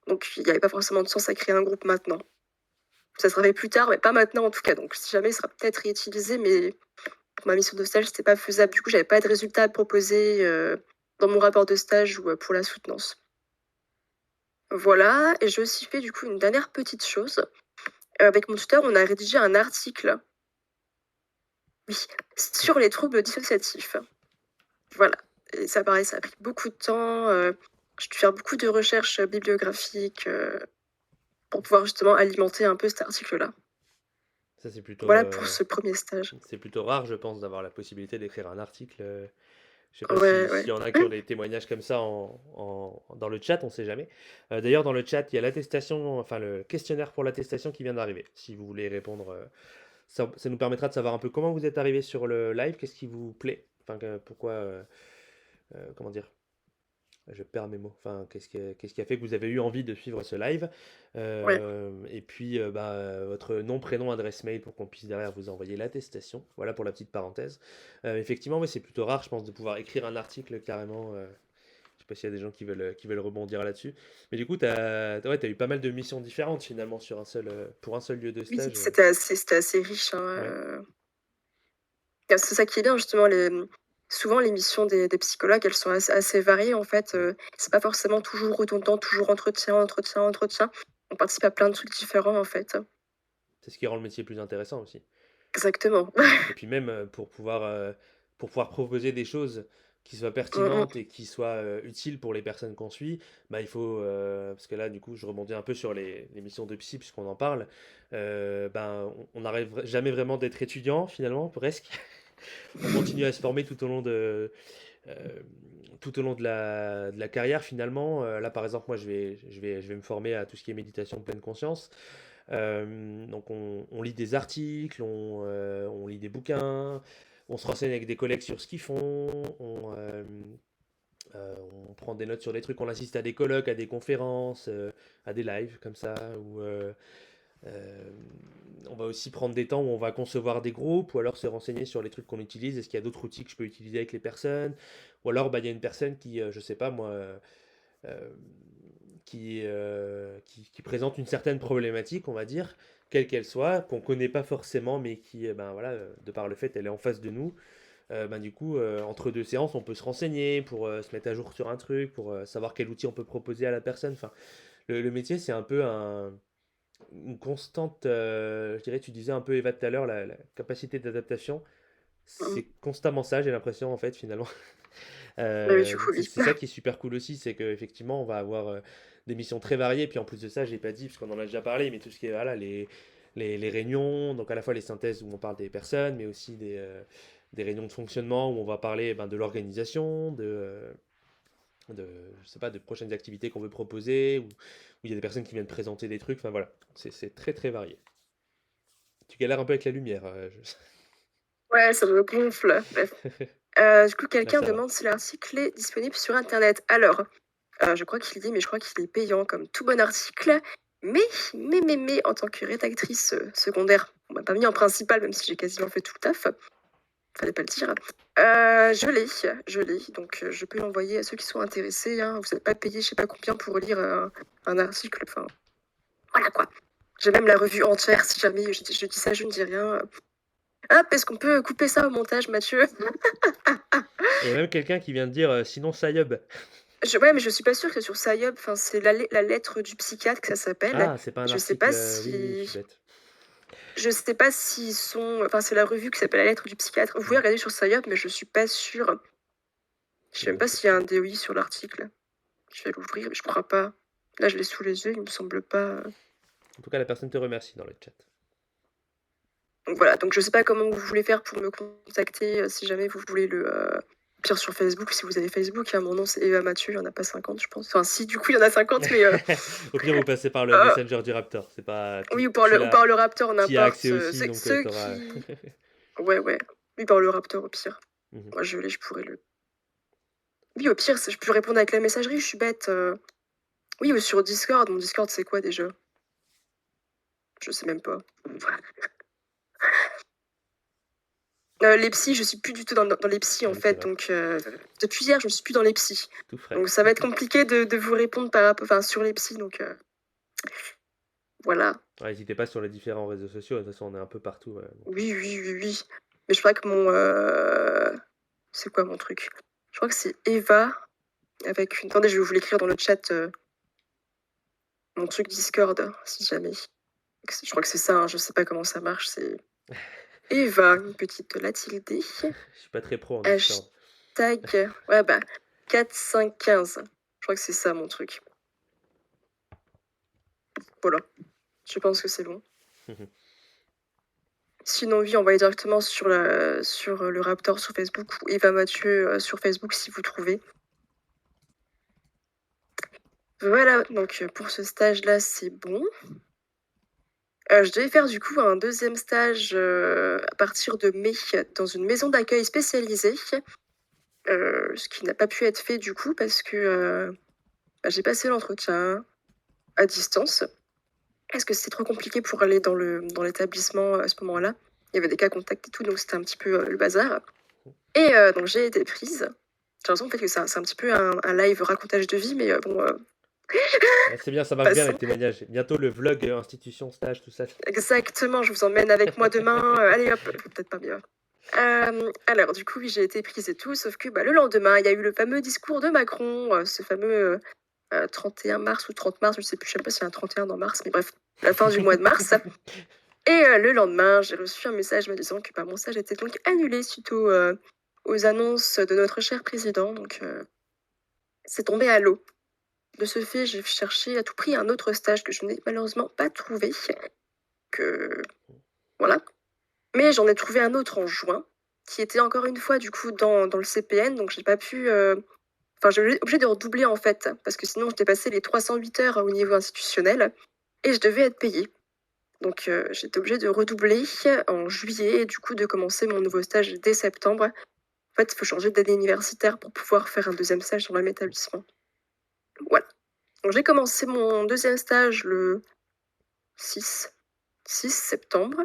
Donc il n'y avait pas forcément de sens à créer un groupe maintenant. Ça sera fait plus tard, mais pas maintenant en tout cas. Donc si jamais, il sera peut-être réutilisé, mais pour ma mission de stage, c'était pas faisable. Du coup, j'avais pas de résultats à proposer dans mon rapport de stage ou pour la soutenance. Voilà, et j'ai aussi fait du coup une dernière petite chose. Avec mon tuteur, on a rédigé un article, oui, sur les troubles dissociatifs. Voilà. Et ça, pareil, ça a pris beaucoup de temps. J'ai dû faire beaucoup de recherches bibliographiques pour pouvoir justement alimenter un peu cet article-là. Ça, Voilà pour ce premier stage. c'est plutôt rare, je pense, d'avoir la possibilité d'écrire un article. Je sais pas Ouais, s'il ouais. y en a qui ont des témoignages comme ça dans le chat, on sait jamais. D'ailleurs, dans le chat, il y a l'attestation, enfin le questionnaire pour l'attestation qui vient d'arriver. Si vous voulez répondre, ça nous permettra de savoir un peu comment vous êtes arrivé sur le live, qu'est-ce qui vous plaît, enfin pourquoi, comment dire, je perds mes mots. Enfin, qu'est-ce qui a fait que vous avez eu envie de suivre ce live? Ouais. Et puis, votre nom, prénom, adresse mail pour qu'on puisse derrière vous envoyer l'attestation. Voilà pour la petite parenthèse. Effectivement, oui, c'est plutôt rare, je pense, de pouvoir écrire un article carrément. Je sais pas s'il y a des gens qui veulent rebondir là-dessus. Mais du coup, ouais, t'as eu pas mal de missions différentes finalement sur pour un seul lieu de Oui, stage. c'était assez riche, hein, Ouais. c'est ça qui est bien justement souvent les missions des psychologues, elles sont assez variées en fait, Mm. c'est pas forcément toujours redondant, toujours entretien, entretien, entretien. On participe à plein de trucs différents en fait. C'est ce qui rend le métier plus intéressant aussi. Exactement. Et puis même pour pouvoir proposer des choses qui soient Mmh mh. pertinentes et qui soient utiles pour les personnes qu'on suit, bah, il faut, parce que là du coup je rebondis un peu sur les missions de psy puisqu'on en parle, ben, on n'arrive jamais vraiment d'être étudiant finalement, presque. On continue à se former euh, tout au long de la carrière finalement. Là par exemple moi je vais me former à tout ce qui est méditation de pleine conscience. Donc on lit des articles, on lit des bouquins, on se renseigne avec des collègues sur ce qu'ils font, on prend des notes sur des trucs, on assiste à des colloques, à des conférences, à des lives comme ça, où euh, on va aussi prendre des temps où on va concevoir des groupes, ou alors se renseigner sur les trucs qu'on utilise, est-ce qu'il y a d'autres outils que je peux utiliser avec les personnes, ou alors bah, il y a une personne qui, je sais pas moi, euh, qui présente une certaine problématique, on va dire, quelle qu'elle soit, qu'on connaît pas forcément, mais qui, ben voilà, de par le fait, elle est en face de nous. Ben, du coup, entre deux séances, on peut se renseigner pour se mettre à jour sur un truc, pour savoir quel outil on peut proposer à la personne. Enfin, le métier, c'est un peu une constante, je dirais, tu disais un peu Eva tout à l'heure, la capacité d'adaptation. Mmh. C'est constamment ça, j'ai l'impression, en fait, finalement. Bah oui, du coup, oui. C'est ça qui est super cool aussi, c'est qu'effectivement, on va avoir des missions très variées. Puis en plus de ça, j'ai pas dit, parce qu'on en a déjà parlé, mais tout ce qui est voilà, les réunions, donc à la fois les synthèses où on parle des personnes, mais aussi des réunions de fonctionnement où on va parler ben, de l'organisation, je sais pas, de prochaines activités qu'on veut proposer, où il y a des personnes qui viennent présenter des trucs. Enfin voilà, c'est très très varié. Tu galères un peu avec la lumière. Ouais, ça me gonfle. Bref. Du coup, Là, quelqu'un ça va. demande si l'article est disponible sur internet. Alors, je crois qu'il dit, mais je crois qu'il est payant comme tout bon article. Mais, en tant que rédactrice secondaire, on m'a pas mis en principal, même si j'ai quasiment fait tout le taf. Fallait pas le dire. Je l'ai. Donc, je peux l'envoyer à ceux qui sont intéressés, hein. Vous n'êtes pas payé, je sais pas combien, pour lire un article. Enfin, voilà quoi. J'ai même la revue entière. Si jamais je dis ça, je ne dis rien. Hop, est-ce qu'on peut couper ça au montage, Mathieu? Il y a même quelqu'un qui vient de dire sinon Sayub. Ouais, mais je suis pas sûre que sur Psyop, enfin, c'est la lettre du psychiatre que ça s'appelle. Ah, c'est pas un Je sais article. pas Oui, oui, oui, je si, suis bête. je sais pas s'ils sont, enfin, c'est la revue qui s'appelle la lettre du psychiatre. Vous pouvez Mm. regarder sur Psyop, mais je suis pas sûre. Je sais Ok, même pas s'il y a un DOI sur l'article. Je vais l'ouvrir, mais je crois pas. Là, je l'ai sous les yeux, il me semble pas. En tout cas, la personne te remercie dans le chat. Donc voilà, donc je sais pas comment vous voulez faire pour me contacter, si jamais vous voulez pire sur Facebook, si vous avez Facebook, hein. Mon nom c'est Eva Mathieu, il y en a pas 50, je pense. Enfin, si, du coup, il y en a 50, mais Au pire, vous passez par le euh, Messenger du Raptor. C'est pas, oui, tu ou par l'as, le Raptor, t'y as n'importe. accès aussi, donc Ceux t'auras. qui. Ouais, ouais. Oui, par le Raptor, au pire. Mhm. Moi, je pourrais le. Oui, au pire, je peux répondre avec la messagerie, je suis bête. Oui, ou sur Discord. Mon Discord, c'est quoi déjà? Je sais même pas. Les psys, je suis plus du tout dans les psys, Ah en oui, c'est fait. vrai. Donc, depuis hier, je ne suis plus dans les psys. Tout frais. Donc, ça va être compliqué de vous répondre enfin, sur les psys. Donc, voilà. Ouais, n'hésitez pas sur les différents réseaux sociaux. De toute façon, on est un peu partout. Donc, Oui, oui, oui, oui. Mais je crois que mon. C'est quoi mon truc? Je crois que c'est Eva avec une. Attendez, je vais vous l'écrire dans le chat. Mon truc Discord, si jamais. Je crois que c'est ça, hein, je sais pas comment ça marche. C'est Eva, une petite la tilde. je suis pas très pro en Discord. Hashtag. Ouais, bah, 4515. crois que c'est ça mon truc. Voilà, je pense que c'est bon. Sinon, oui, envoyez directement sur le Raptor sur Facebook ou Eva Mathieu sur Facebook si vous trouvez. Voilà, donc pour ce stage-là, c'est bon. Je devais faire du coup un deuxième stage à partir de mai dans une maison d'accueil spécialisée, ce qui n'a pas pu être fait du coup parce que j'ai passé l'entretien à distance. Parce que c'était trop compliqué pour aller dans l'établissement à ce moment-là. Il y avait des cas contacts et tout, donc c'était un petit peu le bazar. Et donc j'ai été prise. J'ai l'impression en fait que c'est un petit peu un live racontage de vie, mais bon, C'est bien, ça marche bien les passons. témoignages. Bientôt le vlog institution, stage, tout ça. Exactement, je vous emmène avec moi demain. Allez hop, peut-être pas mieux. Alors du coup, oui, j'ai été prise et tout, sauf que le lendemain, il y a eu le fameux discours de Macron, ce fameux 31 mars ou 30 mars, je sais plus, je sais pas s'il y a un 31 dans mars, mais bref, la fin du mois de mars. Et le lendemain, j'ai reçu un message me disant que mon stage était donc annulé suite aux annonces de notre cher président. Donc, c'est tombé à l'eau. De ce fait, j'ai cherché à tout prix un autre stage que je n'ai malheureusement pas trouvé. Que voilà. Mais j'en ai trouvé un autre en juin, qui était encore une fois du coup dans le CPN. Donc, j'ai pas pu. Enfin, j'ai obligé de redoubler en fait, parce que sinon, je dépassais les 308 heures au niveau institutionnel et je devais être payée. Donc j'étais obligée de redoubler en juillet et du coup de commencer mon nouveau stage dès septembre. En fait, il faut changer d'année universitaire pour pouvoir faire un deuxième stage dans le même établissement. Voilà. Donc j'ai commencé mon deuxième stage le 6 septembre.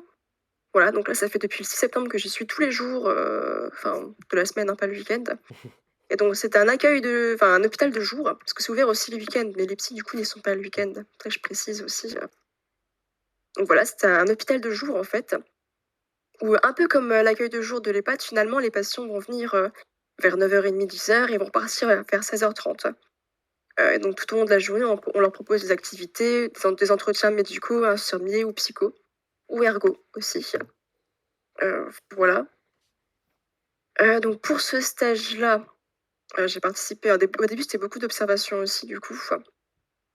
Voilà, donc là ça fait depuis le 6 septembre que j'y suis tous les jours, de la semaine, hein, pas le week-end. Et donc c'est un un hôpital de jour, parce que c'est ouvert aussi les week-ends, mais les psys du coup n'y sont pas le week-end. Après je précise aussi. Donc voilà, c'était un hôpital de jour en fait. Ou un peu comme l'accueil de jour de l'EHPAD, finalement, les patients vont venir vers 9h30, 10h et vont repartir vers 16h30. Donc tout au long de la journée, on leur propose des activités, des entretiens médicaux, infirmiers ou psycho, ou ergo aussi. Voilà. Donc pour ce stage-là, j'ai participé, au début c'était beaucoup d'observations aussi du coup,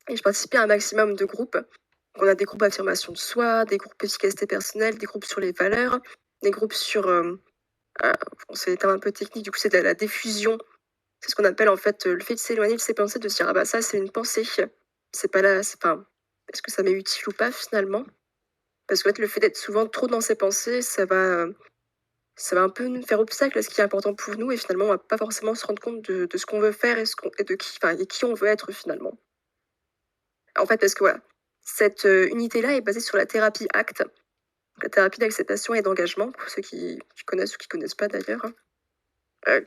et j'ai participé à un maximum de groupes. Donc, on a des groupes d'affirmation de soi, des groupes efficacité personnelle, des groupes sur les valeurs, des groupes sur c'est des termes un peu techniques, du coup, c'est de la diffusion. C'est ce qu'on appelle en fait le fait de s'éloigner de ses pensées, de se dire ah bah ça c'est une pensée. C'est pas là, c'est pas. Est-ce que ça m'est utile ou pas finalement? Parce que en fait, le fait d'être souvent trop dans ses pensées, ça va un peu nous faire obstacle à ce qui est important pour nous et finalement on va pas forcément se rendre compte de ce qu'on veut faire et de qui, et qui on veut être finalement. En fait, parce que voilà, cette unité-là est basée sur la thérapie ACT, la thérapie d'acceptation et d'engagement, pour ceux qui connaissent ou qui connaissent pas d'ailleurs.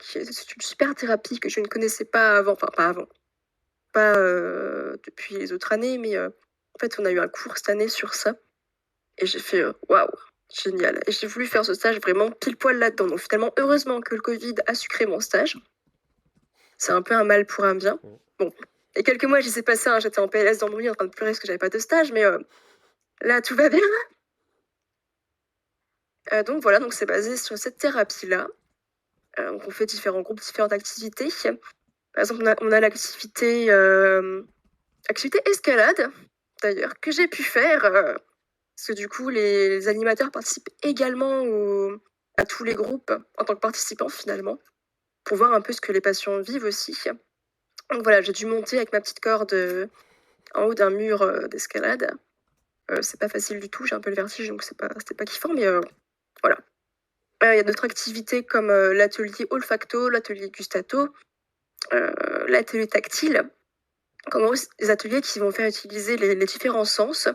C'est une super thérapie que je ne connaissais pas avant, enfin pas avant, pas depuis les autres années, mais en fait on a eu un cours cette année sur ça et j'ai fait waouh, génial. Et j'ai voulu faire ce stage vraiment pile poil là-dedans. Donc finalement, heureusement que le Covid a sucré mon stage. C'est un peu un mal pour un bien. Bon, et quelques mois j'y sais passé, hein, j'étais en PLS dans mon lit en train de pleurer parce que j'avais pas de stage, mais là tout va bien. Donc voilà, donc c'est basé sur cette thérapie-là. Donc on fait différents groupes, différentes activités. Par exemple, on a l'activité activité escalade, d'ailleurs, que j'ai pu faire, parce que du coup, les animateurs participent également à tous les groupes en tant que participants, finalement, pour voir un peu ce que les patients vivent aussi. Donc voilà, j'ai dû monter avec ma petite corde en haut d'un mur d'escalade. C'est pas facile du tout, j'ai un peu le vertige, donc c'était pas kiffant, mais voilà. Il y a d'autres activités comme l'atelier olfacto, l'atelier gustato, l'atelier tactile. En gros, c'est des ateliers qui vont faire utiliser les différents sens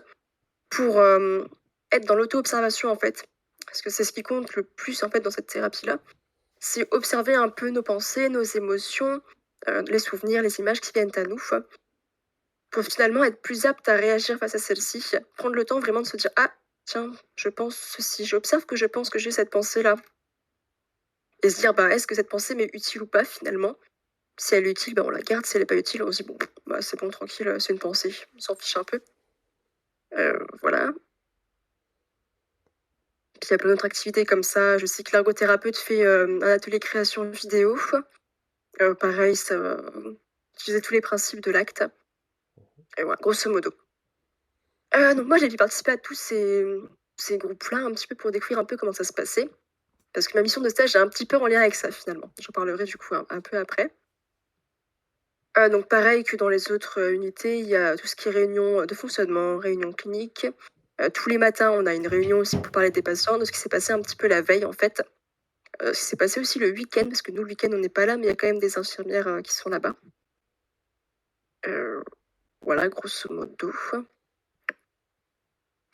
pour être dans l'auto-observation en fait. Parce que c'est ce qui compte le plus en fait dans cette thérapie-là. C'est observer un peu nos pensées, nos émotions, les souvenirs, les images qui viennent à nous, pour finalement être plus apte à réagir face à celles-ci. Prendre le temps vraiment de se dire ah tiens, je pense ceci, j'observe que je pense que j'ai cette pensée-là. Et se dire est-ce que cette pensée m'est utile ou pas finalement. Si elle est utile, on la garde. Si elle n'est pas utile, on se dit bon, c'est bon, tranquille, c'est une pensée, on s'en fiche un peu. Voilà. Puis il y a plein d'autres activités comme ça. Je sais que l'ergothérapeute fait un atelier création vidéo. Pareil, utiliser tous les principes de l'acte. Mmh. Et voilà, grosso modo. Donc moi, j'ai dû participer à tous ces groupes-là un petit peu pour découvrir un peu comment ça se passait. Parce que ma mission de stage est un petit peu en lien avec ça finalement. J'en parlerai du coup un peu après. Donc pareil que dans les autres unités, il y a tout ce qui est réunion de fonctionnement, réunion clinique. Tous les matins, on a une réunion aussi pour parler des patients, de ce qui s'est passé un petit peu la veille en fait. Ce qui s'est passé aussi le week-end, parce que nous, le week-end, on n'est pas là, mais il y a quand même des infirmières qui sont là-bas. Voilà, grosso modo.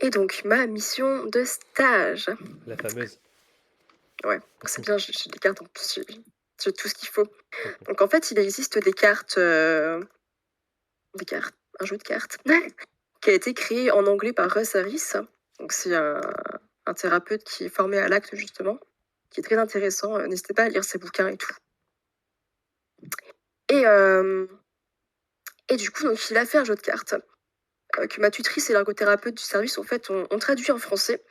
Et donc, ma mission de stage. La fameuse. Ouais, c'est bien, j'ai des cartes en plus, j'ai tout ce qu'il faut. Donc, en fait, il existe des cartes, un jeu de cartes, qui a été créé en anglais par Russ Harris. Donc, c'est un thérapeute qui est formé à l'acte, justement, qui est très intéressant. N'hésitez pas à lire ses bouquins et tout. Et du coup, donc, il a fait un jeu de cartes que ma tutrice et l'ergothérapeute du service, en fait, ont traduit en français.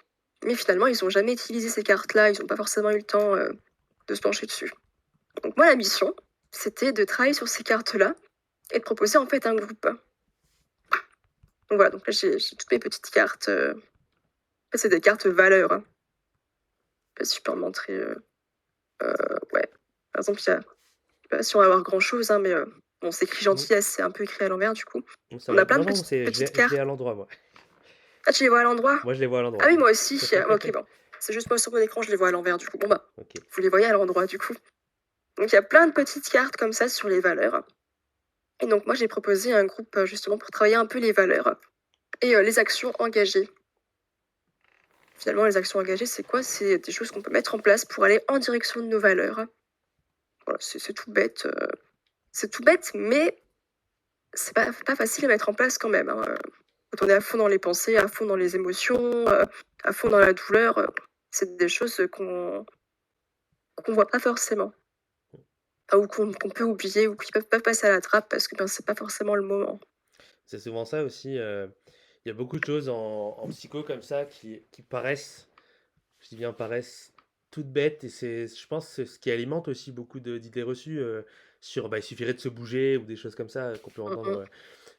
Mais finalement, ils n'ont jamais utilisé ces cartes-là. Ils n'ont pas forcément eu le temps de se pencher dessus. Donc moi, la mission, c'était de travailler sur ces cartes-là et de proposer en fait un groupe. Donc voilà, donc là, j'ai toutes mes petites cartes. En fait, c'est des cartes valeurs. Hein. Je sais pas si je peux en montrer. Ouais. Par exemple, il y a... Je sais pas si on va avoir grand-chose, hein, mais bon, c'est écrit gentillesse, c'est un peu écrit à l'envers du coup. Ça On a va. plein Non, de non, je petites l'ai cartes. à l'endroit, moi. Ah, tu les vois à l'endroit? Moi, je les vois à Ah l'endroit. oui, moi aussi. Ok, bon. C'est juste moi sur mon écran, je les vois à l'envers du coup. Bon bah, Ok. vous les voyez à l'endroit du coup. Donc il y a plein de petites cartes comme ça sur les valeurs. Et donc moi, j'ai proposé un groupe justement pour travailler un peu les valeurs et les actions engagées. Finalement, les actions engagées, c'est quoi? C'est des choses qu'on peut mettre en place pour aller en direction de nos valeurs. Voilà, c'est tout bête. C'est tout bête, mais c'est pas facile à mettre en place quand même. Hein. Quand on est à fond dans les pensées, à fond dans les émotions, à fond dans la douleur, c'est des choses qu'on voit pas forcément. Ou qu'on peut oublier ou qui peuvent pas passer à la trappe parce que ben, c'est pas forcément le moment. C'est souvent ça aussi. Il y a beaucoup de choses en psycho comme ça qui paraissent, je dis bien paraissent, toutes bêtes. Et c'est, je pense, c'est ce qui alimente aussi beaucoup d'idées reçues sur il suffirait de se bouger ou des choses comme ça qu'on peut Mm, entendre mm.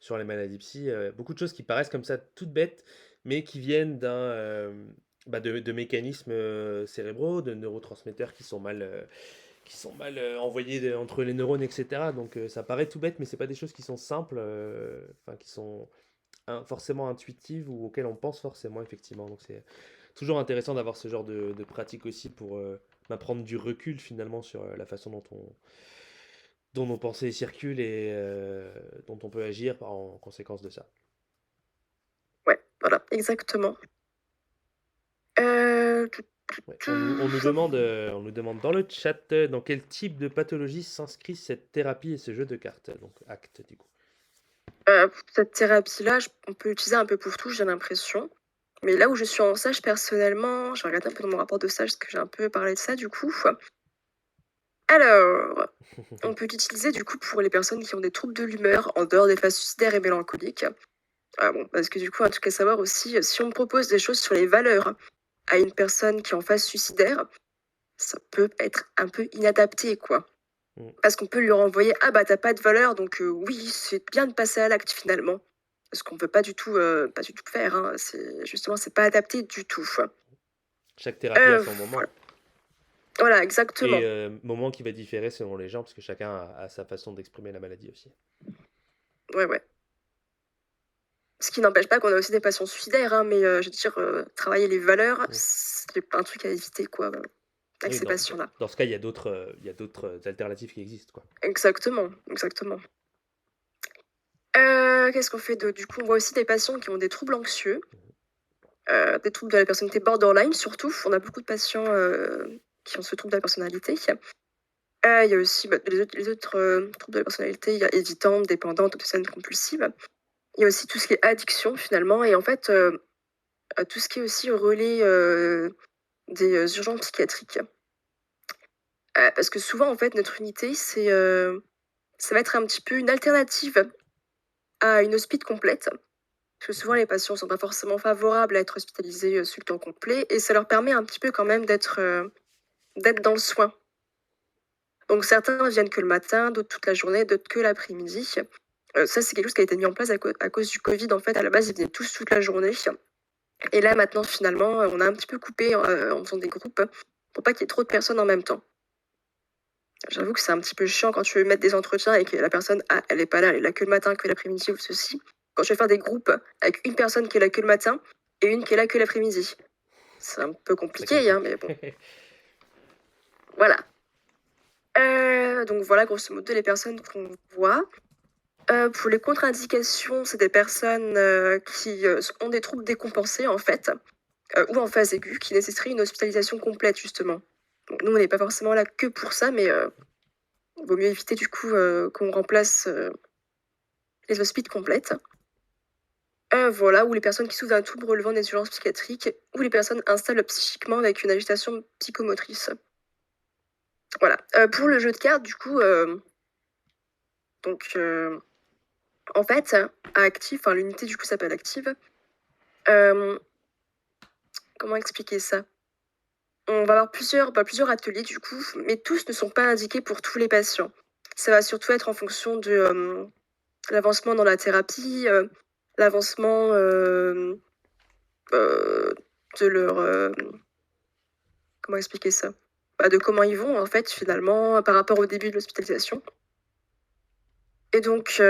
sur les maladies psy. Beaucoup de choses qui paraissent comme ça toutes bêtes, mais qui viennent de mécanismes cérébraux, de neurotransmetteurs qui sont mal envoyés entre les neurones, etc. Donc ça paraît tout bête, mais c'est pas des choses qui sont simples, enfin qui sont forcément intuitives ou auxquelles on pense forcément, effectivement. Donc c'est toujours intéressant d'avoir ce genre de pratique aussi pour prendre du recul finalement sur la façon dont nos pensées circulent et dont on peut agir en conséquence de ça. Ouais, voilà, exactement. Ouais. On nous demande dans le chat dans quel type de pathologie s'inscrit cette thérapie et ce jeu de cartes. Donc acte du coup. Cette thérapie-là, on peut l'utiliser un peu pour tout, j'ai l'impression. Mais là où je suis en stage personnellement, je regarde un peu dans mon rapport de stage parce que j'ai un peu parlé de ça du coup. Alors, on peut l'utiliser du coup pour les personnes qui ont des troubles de l'humeur en dehors des phases suicidaires et mélancoliques. Ah bon, parce que du coup, un truc à savoir aussi, si on propose des choses sur les valeurs à une personne qui est en phase suicidaire, ça peut être un peu inadapté, quoi. Mm. Parce qu'on peut lui renvoyer, ah bah t'as pas de valeur, donc oui, c'est bien de passer à l'acte finalement. Ce qu'on peut pas du tout faire. Hein. C'est pas adapté du tout. Chaque thérapie a Euh, son moment. voilà. Voilà, Et exactement. moment qui va différer selon les gens, parce que chacun a sa façon d'exprimer la maladie aussi. Ouais, ouais. Ce qui n'empêche pas qu'on a aussi des patients suicidaires, hein, mais je veux dire, travailler les valeurs, Mm. c'est un truc à éviter, quoi, avec Oui, ces patients-là. dans ce cas, il y a d'autres alternatives qui existent, quoi. Exactement, exactement. Qu'est-ce qu'on fait d'autre? Du coup, on voit aussi des patients qui ont des troubles anxieux, des troubles de la personnalité borderline surtout. On a beaucoup de patients qui ont ce trouble de la personnalité. Il y a aussi les autres troubles de la personnalité, il y a évitante, dépendante, obsessionnelle compulsive. Il y a aussi tout ce qui est addiction finalement, et en fait, tout ce qui est aussi relais des urgences psychiatriques. Parce que souvent, en fait, notre unité, ça va être un petit peu une alternative à une hospice complète. Parce que souvent, les patients ne sont pas forcément favorables à être hospitalisés sur le temps complet, et ça leur permet un petit peu quand même d'être dans le soin. Donc certains viennent que le matin, d'autres toute la journée, d'autres que l'après-midi. Ça, c'est quelque chose qui a été mis en place à cause du Covid. En fait, à la base, ils venaient tous toute la journée. Et là, maintenant, finalement, on a un petit peu coupé en faisant des groupes pour pas qu'il y ait trop de personnes en même temps. J'avoue que c'est un petit peu chiant quand tu veux mettre des entretiens et que la personne, ah, elle est pas là, elle est là que le matin, que l'après-midi ou ceci. Quand tu veux faire des groupes avec une personne qui est là que le matin et une qui est là que l'après-midi. C'est un peu C'est compliqué, hein, mais bon, compliqué. voilà. Donc voilà, grosso modo, les personnes qu'on voit. Pour les contre-indications, c'est des personnes qui ont des troubles décompensés, en fait, ou en phase aiguë, qui nécessiteraient une hospitalisation complète, justement. Donc, nous, on n'est pas forcément là que pour ça, mais il vaut mieux éviter, du coup, qu'on remplace les hospices complètes. Voilà, ou les personnes qui souffrent d'un trouble relevant des violences psychiatriques, ou les personnes instables psychiquement avec une agitation psychomotrice. Voilà. Pour le jeu de cartes, du coup, donc, en fait, à Active, enfin, l'unité, du coup, s'appelle Active. Comment expliquer ça? On va avoir plusieurs ateliers, du coup, mais tous ne sont pas indiqués pour tous les patients. Ça va surtout être en fonction de l'avancement dans la thérapie, l'avancement de leur... comment expliquer ça? De comment ils vont, en fait, finalement, par rapport au début de l'hospitalisation. Et donc,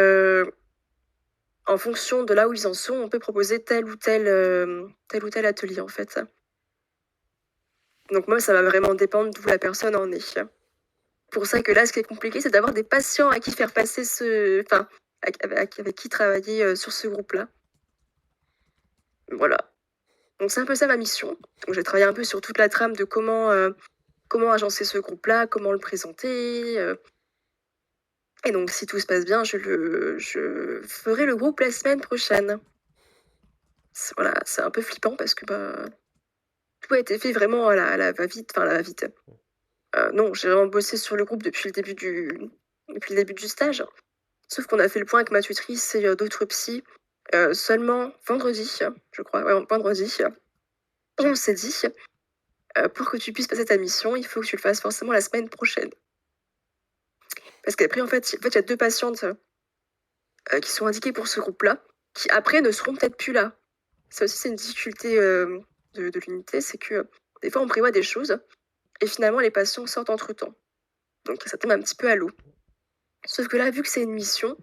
en fonction de là où ils en sont, on peut proposer tel ou tel atelier, en fait. Donc moi, ça va vraiment dépendre d'où la personne en est. Pour ça que là, ce qui est compliqué, c'est d'avoir des patients à qui faire passer enfin, avec qui travailler sur ce groupe-là. Voilà. Donc c'est un peu ça ma mission. Donc j'ai travaillé un peu sur toute la trame de comment agencer ce groupe-là, comment le présenter. Et donc si tout se passe bien, je ferai le groupe la semaine prochaine. Voilà, c'est un peu flippant parce que tout a été fait vraiment à la va-vite, enfin à la va-vite. Non, j'ai vraiment bossé sur le groupe depuis le début du stage. Sauf qu'on a fait le point avec ma tutrice et d'autres psys seulement vendredi, je crois. Ouais, vendredi. Et on s'est dit, pour que tu puisses passer ta mission, il faut que tu le fasses forcément la semaine prochaine. Parce qu'après, en fait, il y a 2 patientes qui sont indiquées pour ce groupe-là, qui après ne seront peut-être plus là. Ça aussi, c'est une difficulté de l'unité, c'est que des fois, on prévoit des choses et finalement, les patients sortent entre-temps. Donc ça tombe un petit peu à l'eau. Sauf que là, vu que c'est une mission,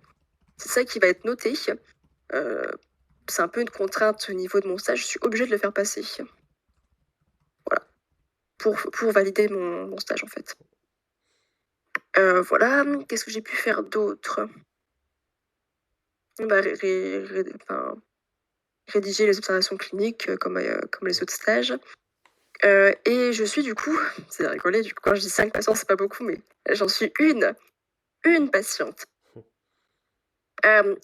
c'est ça qui va être noté. C'est un peu une contrainte au niveau de mon stage, je suis obligée de le faire passer. Voilà. Pour valider mon stage, en fait. Voilà. Qu'est-ce que j'ai pu faire d'autre? Rédiger les observations cliniques comme les autres stages. Et je suis du coup, c'est à rigoler, du coup, quand je dis 5 patients, c'est pas beaucoup, mais j'en suis une patiente.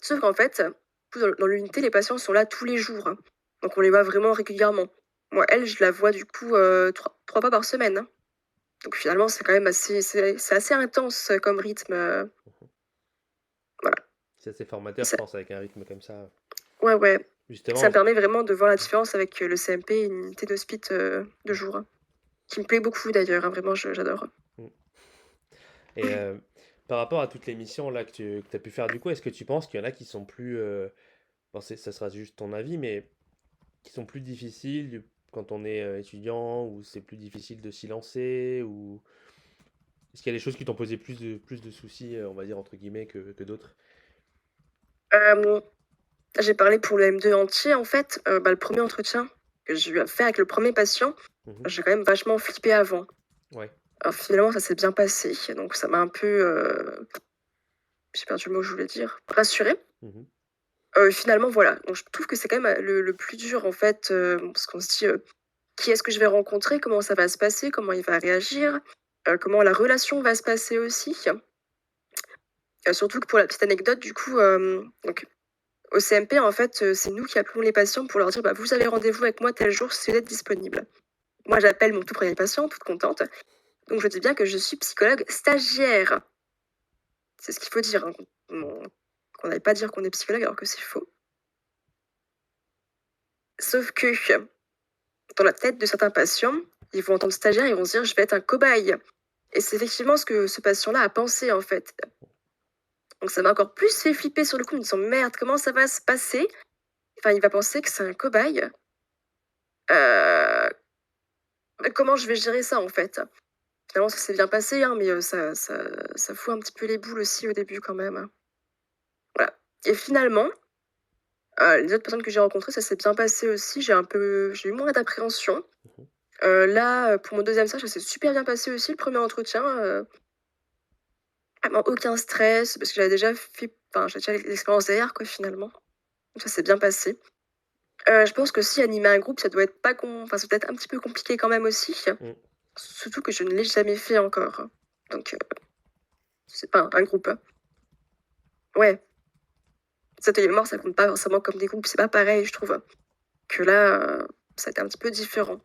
Sauf qu'en fait, dans l'unité, les patients sont là tous les jours, hein. Donc on les voit vraiment régulièrement. Moi, elle, je la vois du coup 3 fois par semaine, hein. Donc finalement, c'est quand même c'est assez intense comme rythme. Voilà. C'est assez formateur, je Ça, pense, avec un rythme comme ça. ouais. Ça Justement, me permet vraiment de voir la différence avec le CMP et une unité d'hospice de jour, hein, qui me plaît beaucoup d'ailleurs, hein, vraiment, j'adore. mm. Et par rapport à toutes les missions là que tu as pu faire, du coup, est-ce que tu penses qu'il y en a qui sont plus, bon, ça sera juste ton avis, mais qui sont plus difficiles quand on est étudiant, ou c'est plus difficile de s'y lancer, ou est-ce qu'il y a des choses qui t'ont posé plus de soucis, on va dire entre guillemets, que d'autres? Euh, j'ai parlé pour le M2 entier, en fait, le premier entretien que j'ai eu à faire avec le premier patient, Mhm. j'ai quand même vachement flippé avant. Ouais. Alors finalement, ça s'est bien passé, donc ça m'a un peu, j'ai perdu le mot que je voulais dire, rassurée. Mhm. Finalement, voilà. Donc je trouve que c'est quand même le plus dur, en fait, parce qu'on se dit, qui est-ce que je vais rencontrer? Comment ça va se passer? Comment il va réagir? Comment la relation va se passer aussi? Surtout que pour la petite anecdote, du coup, donc au CMP, en fait, c'est nous qui appelons les patients pour leur dire: «Bah, vous avez rendez-vous avec moi tel jour si vous êtes disponible». Moi, j'appelle mon tout premier patient, toute contente. Donc je dis bien que je suis psychologue stagiaire. C'est ce qu'il faut dire, hein, qu'on n'aille pas dire qu'on est psychologue alors que c'est faux. Sauf que dans la tête de certains patients, ils vont entendre stagiaire, ils vont se dire: «Je vais être un cobaye». Et c'est effectivement ce que ce patient-là a pensé, en fait. Donc ça m'a encore plus fait flipper sur le coup, en me disant: «Merde, comment ça va se passer?» Enfin, il va penser que c'est un cobaye. Heu, Comment je vais gérer ça, en fait? Finalement, ça s'est bien passé, hein, mais ça fout un petit peu les boules aussi au début quand même. Voilà, et finalement, les autres personnes que j'ai rencontrées, ça s'est bien passé aussi. J'ai eu moins d'appréhension. Mmh. Là, pour mon deuxième stage, ça s'est super bien passé aussi, le premier entretien, vraiment aucun stress parce que j'avais déjà l'expérience derrière, quoi, finalement. Donc ça s'est bien passé. Je pense qu'aussi animer un groupe, ça doit être pas com enfin, ça doit être un petit peu compliqué quand même aussi, Mmh. surtout que je ne l'ai jamais fait encore. Donc c'est pas un groupe. Ouais, les ateliers morts, ça compte pas forcément comme des groupes, c'est pas pareil, je trouve, que là, ça a été un petit peu différent.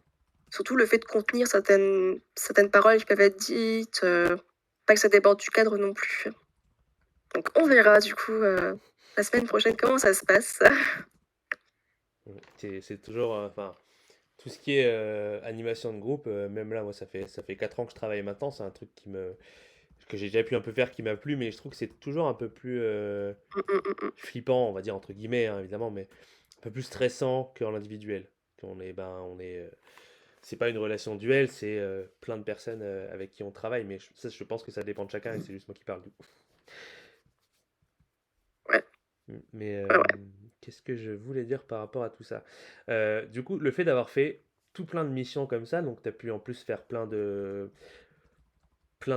Surtout le fait de contenir certaines paroles qui peuvent être dites, pas que ça déborde du cadre non plus. Donc on verra du coup, la semaine prochaine comment ça se passe. C'est toujours, enfin, tout ce qui est animation de groupe, même là, moi, ça fait 4 ans que je travaille maintenant, c'est un truc que j'ai déjà pu un peu faire, qui m'a plu, mais je trouve que c'est toujours un peu plus Mmh, mmh, mmh, mmh. flippant, on va dire, entre guillemets, hein, évidemment, mais un peu plus stressant qu'en individuel. C'est pas une relation duel, c'est plein de personnes avec qui on travaille, mais je pense que ça dépend de chacun et c'est juste moi qui parle du coup. Ouais, Mais ouais, ouais. qu'est-ce que je voulais dire par rapport à tout ça? Du coup, le fait d'avoir fait tout plein de missions comme ça, donc tu as pu en plus faire plein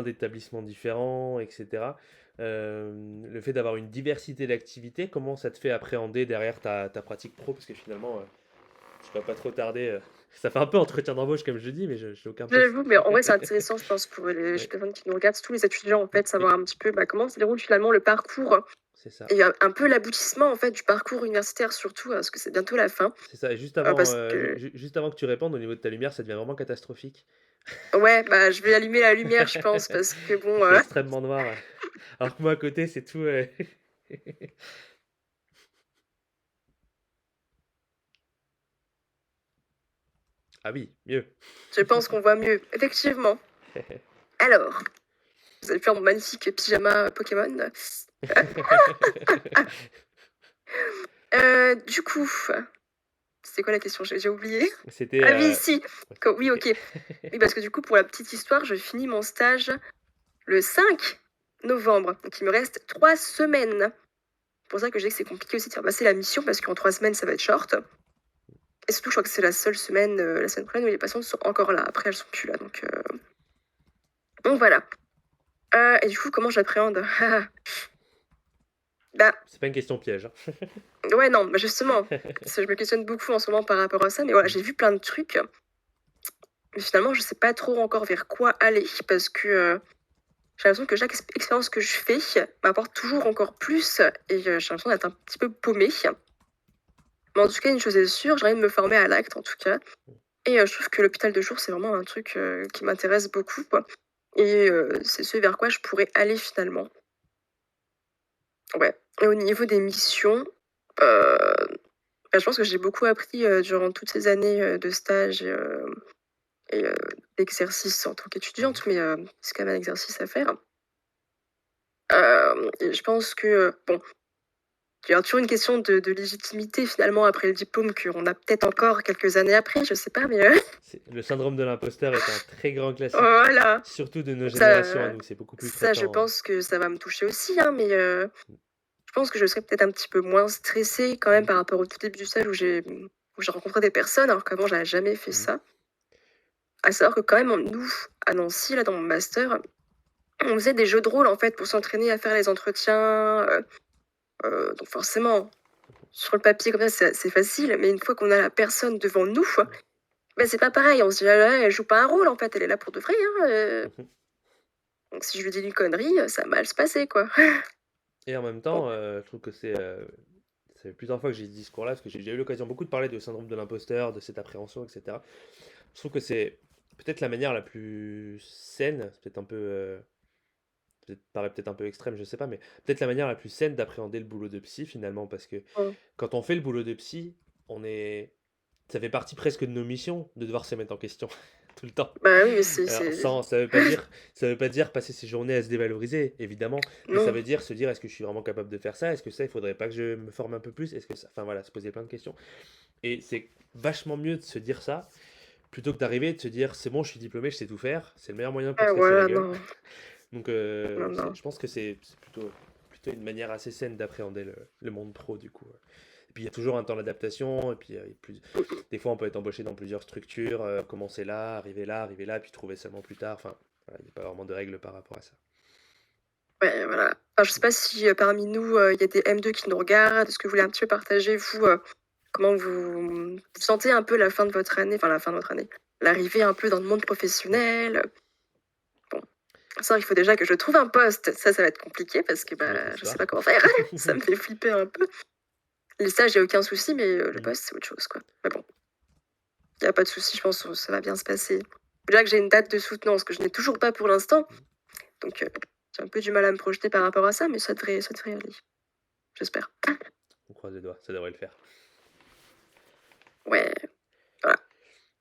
d'établissements différents, etc. Le fait d'avoir une diversité d'activités, comment ça te fait appréhender derrière ta pratique pro? Parce que finalement, tu vas pas trop tarder. Ça fait un peu entretien d'embauche comme je dis, mais je n'ai aucun poste. J'avoue, mais en vrai, c'est intéressant, je pense, pour les Ouais. personnes qui nous regardent, surtout les étudiants, en fait, Et savoir un petit peu, comment se déroule finalement le parcours c'est ça. et un peu l'aboutissement, en fait, du parcours universitaire surtout, parce que c'est bientôt la fin. C'est ça. Et Parce que juste avant que tu répondes, au niveau de ta lumière, ça devient vraiment catastrophique. ouais, bah, je vais allumer la lumière, je pense, parce que bon, Il fait extrêmement noir. Alors que moi à côté, c'est tout. Ah oui, mieux. je pense qu'on voit mieux. Effectivement. Alors, vous allez faire mon magnifique pyjama Pokémon. Du coup, c'était quoi la question? J'ai oublié. C'était. Ah oui, si. Oui, Ok. OK. Oui, parce que du coup, pour la petite histoire, je finis mon stage le 5 novembre. Donc il me reste 3 semaines. C'est pour ça que je dis que c'est compliqué aussi de faire passer la mission parce qu'en 3 semaines, ça va être short. Et surtout, je crois que c'est la seule semaine, la semaine prochaine où les patientes sont encore là. Après, elles sont plus là. Donc voilà. Et du coup, comment j'appréhende? Bah, C'est pas une question piège, hein. ouais, non, bah justement, je me questionne beaucoup en ce moment par rapport à ça. Mais voilà, Mm. j'ai vu plein de trucs. Mais finalement, je sais pas trop encore vers quoi aller parce que j'ai l'impression que chaque expérience que je fais m'apporte toujours encore plus et j'ai l'impression d'être un petit peu paumée. Mais en tout cas, une chose est sûre, j'ai envie de me former à l'acte en tout cas. Et je trouve que l'hôpital de jour, c'est vraiment un truc qui m'intéresse beaucoup, quoi. Et c'est ce vers quoi je pourrais aller finalement. Ouais. Et au niveau des missions, je pense que j'ai beaucoup appris durant toutes ces années de stage et d'exercice en tant Mhm. qu'étudiante, mais c'est quand même un exercice à faire. Et je pense que, bon, il y a toujours une question de légitimité finalement après le diplôme qu'on a peut-être encore quelques années après, je sais pas, mais Le syndrome de l'imposteur est un très grand classique, voilà. surtout de nos Donc générations à nous. C'est beaucoup plus ça, je fréquent. pense que ça va me toucher aussi, hein, mais je pense que je serais peut-être un petit peu moins stressée quand même Mhm. par rapport au tout début du stage où j'ai rencontré des personnes, alors qu'avant, j'avais jamais fait Mhm. ça. À savoir que quand même, nous, à Nancy, là, dans mon master, on faisait des jeux de rôle, en fait, pour s'entraîner à faire les entretiens. Donc forcément, sur le papier, comme ça, c'est facile, mais une fois qu'on a la personne devant nous, ben, c'est pas pareil. On se dit, ah là, elle joue pas un rôle, en fait, elle est là pour de vrai, hein. Mhm. Donc si je lui dis une connerie, ça va mal se passer, quoi. Et en même Bon. temps, je trouve que ça fait plusieurs fois que j'ai ce discours-là, parce que j'ai déjà eu l'occasion beaucoup de parler de syndrome de l'imposteur, de cette appréhension, etc. Je trouve que c'est peut-être la manière la plus saine, c'est peut-être un peu, paraît peut-être un peu extrême, je sais pas, mais peut-être la manière la plus saine d'appréhender le boulot de psy finalement, parce que Mm. quand on fait le boulot de psy, ça fait partie presque de nos missions de devoir se mettre en question. tout le temps. Bah oui, mais Alors, c'est... ça veut pas dire passer ses journées à se dévaloriser, évidemment, mais ça Non. veut dire se dire est-ce que je suis vraiment capable de faire ça? Est-ce que ça, il faudrait pas que je me forme un peu plus? Est-ce que ça... Enfin voilà, se poser plein de questions. Et c'est vachement mieux de se dire ça plutôt que d'arriver et de se dire c'est bon, je suis diplômé, je sais tout faire. C'est le meilleur moyen pour Ah se casser la voilà, gueule. non. Donc Non, non. je pense que c'est plutôt une manière assez saine d'appréhender le monde pro du coup. Et puis il y a toujours un temps d'adaptation, et puis des fois on peut être embauché dans plusieurs structures, commencer là, arriver là, puis trouver seulement plus tard. Enfin, voilà, il n'y a pas vraiment de règles par rapport à ça. Ouais, voilà. Enfin, je sais pas si parmi nous, il y a des M2 qui nous regardent. Est-ce que vous voulez un petit peu partager, vous, comment vous sentez un peu la fin de votre année, enfin la fin de votre année, l'arrivée un peu dans le monde professionnel? Bon, ça, il faut déjà que je trouve un poste. Ça va être compliqué parce que C'est une autre bah, je sais histoire. pas comment faire. Ça me fait flipper un peu. Les stages, il n'y a aucun souci, mais le Mm. poste, c'est autre chose, quoi. Mais bon, il n'y a pas de souci, je pense que ça va bien se passer. Déjà que j'ai une date de soutenance que je n'ai toujours pas pour l'instant, donc j'ai un peu du mal à me projeter par rapport à ça, mais ça devrait aller. J'espère. On croise les doigts, ça devrait le faire. Ouais, voilà.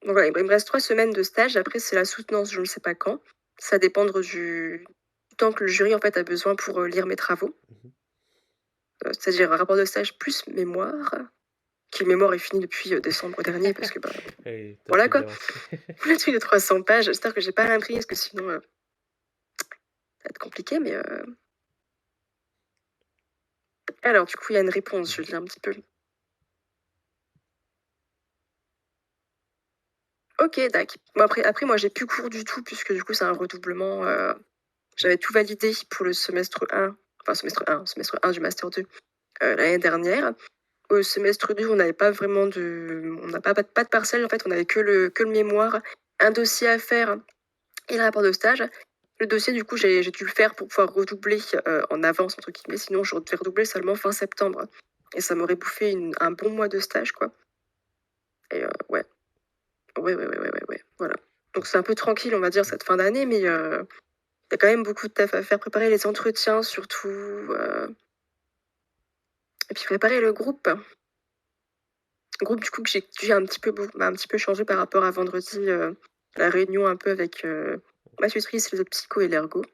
Donc voilà, il me reste 3 semaines de stage. Après, c'est la soutenance, je ne sais pas quand. Ça va dépendre du temps que le jury en fait a besoin pour lire mes travaux. Mhm. C'est-à-dire un rapport de stage plus mémoire. Qui le mémoire est fini depuis décembre dernier parce que bah, Allez, t'as voilà pu quoi. bien avancé. On a tous les 300 pages. J'espère que j'ai pas l'imprimé parce que sinon ça va être compliqué. Mais alors du coup il y a une réponse. Je lis un petit peu. Ok, d'accord. Bon, après moi j'ai plus cours du tout puisque du coup c'est un redoublement. J'avais tout validé pour le semestre 1, enfin semestre 1 du master 2 l'année dernière. Au semestre 2, on n'avait pas vraiment on n'a pas de partiel en fait, on avait que le mémoire, un dossier à faire et le rapport de stage. Le dossier, du coup, j'ai dû le faire pour pouvoir redoubler en avance, entre guillemets, sinon je devais redoubler seulement fin septembre. Et ça m'aurait bouffé un bon mois de stage, quoi. Et ouais. Ouais, voilà. Donc c'est un peu tranquille, on va dire, cette fin d'année, mais il y a quand même beaucoup de taf à faire, préparer les entretiens surtout, et puis préparer le groupe. Groupe, du coup, que j'ai dû un petit peu changer par rapport à vendredi, la réunion un peu avec ma tutrice, les autres psychos et l'ergo,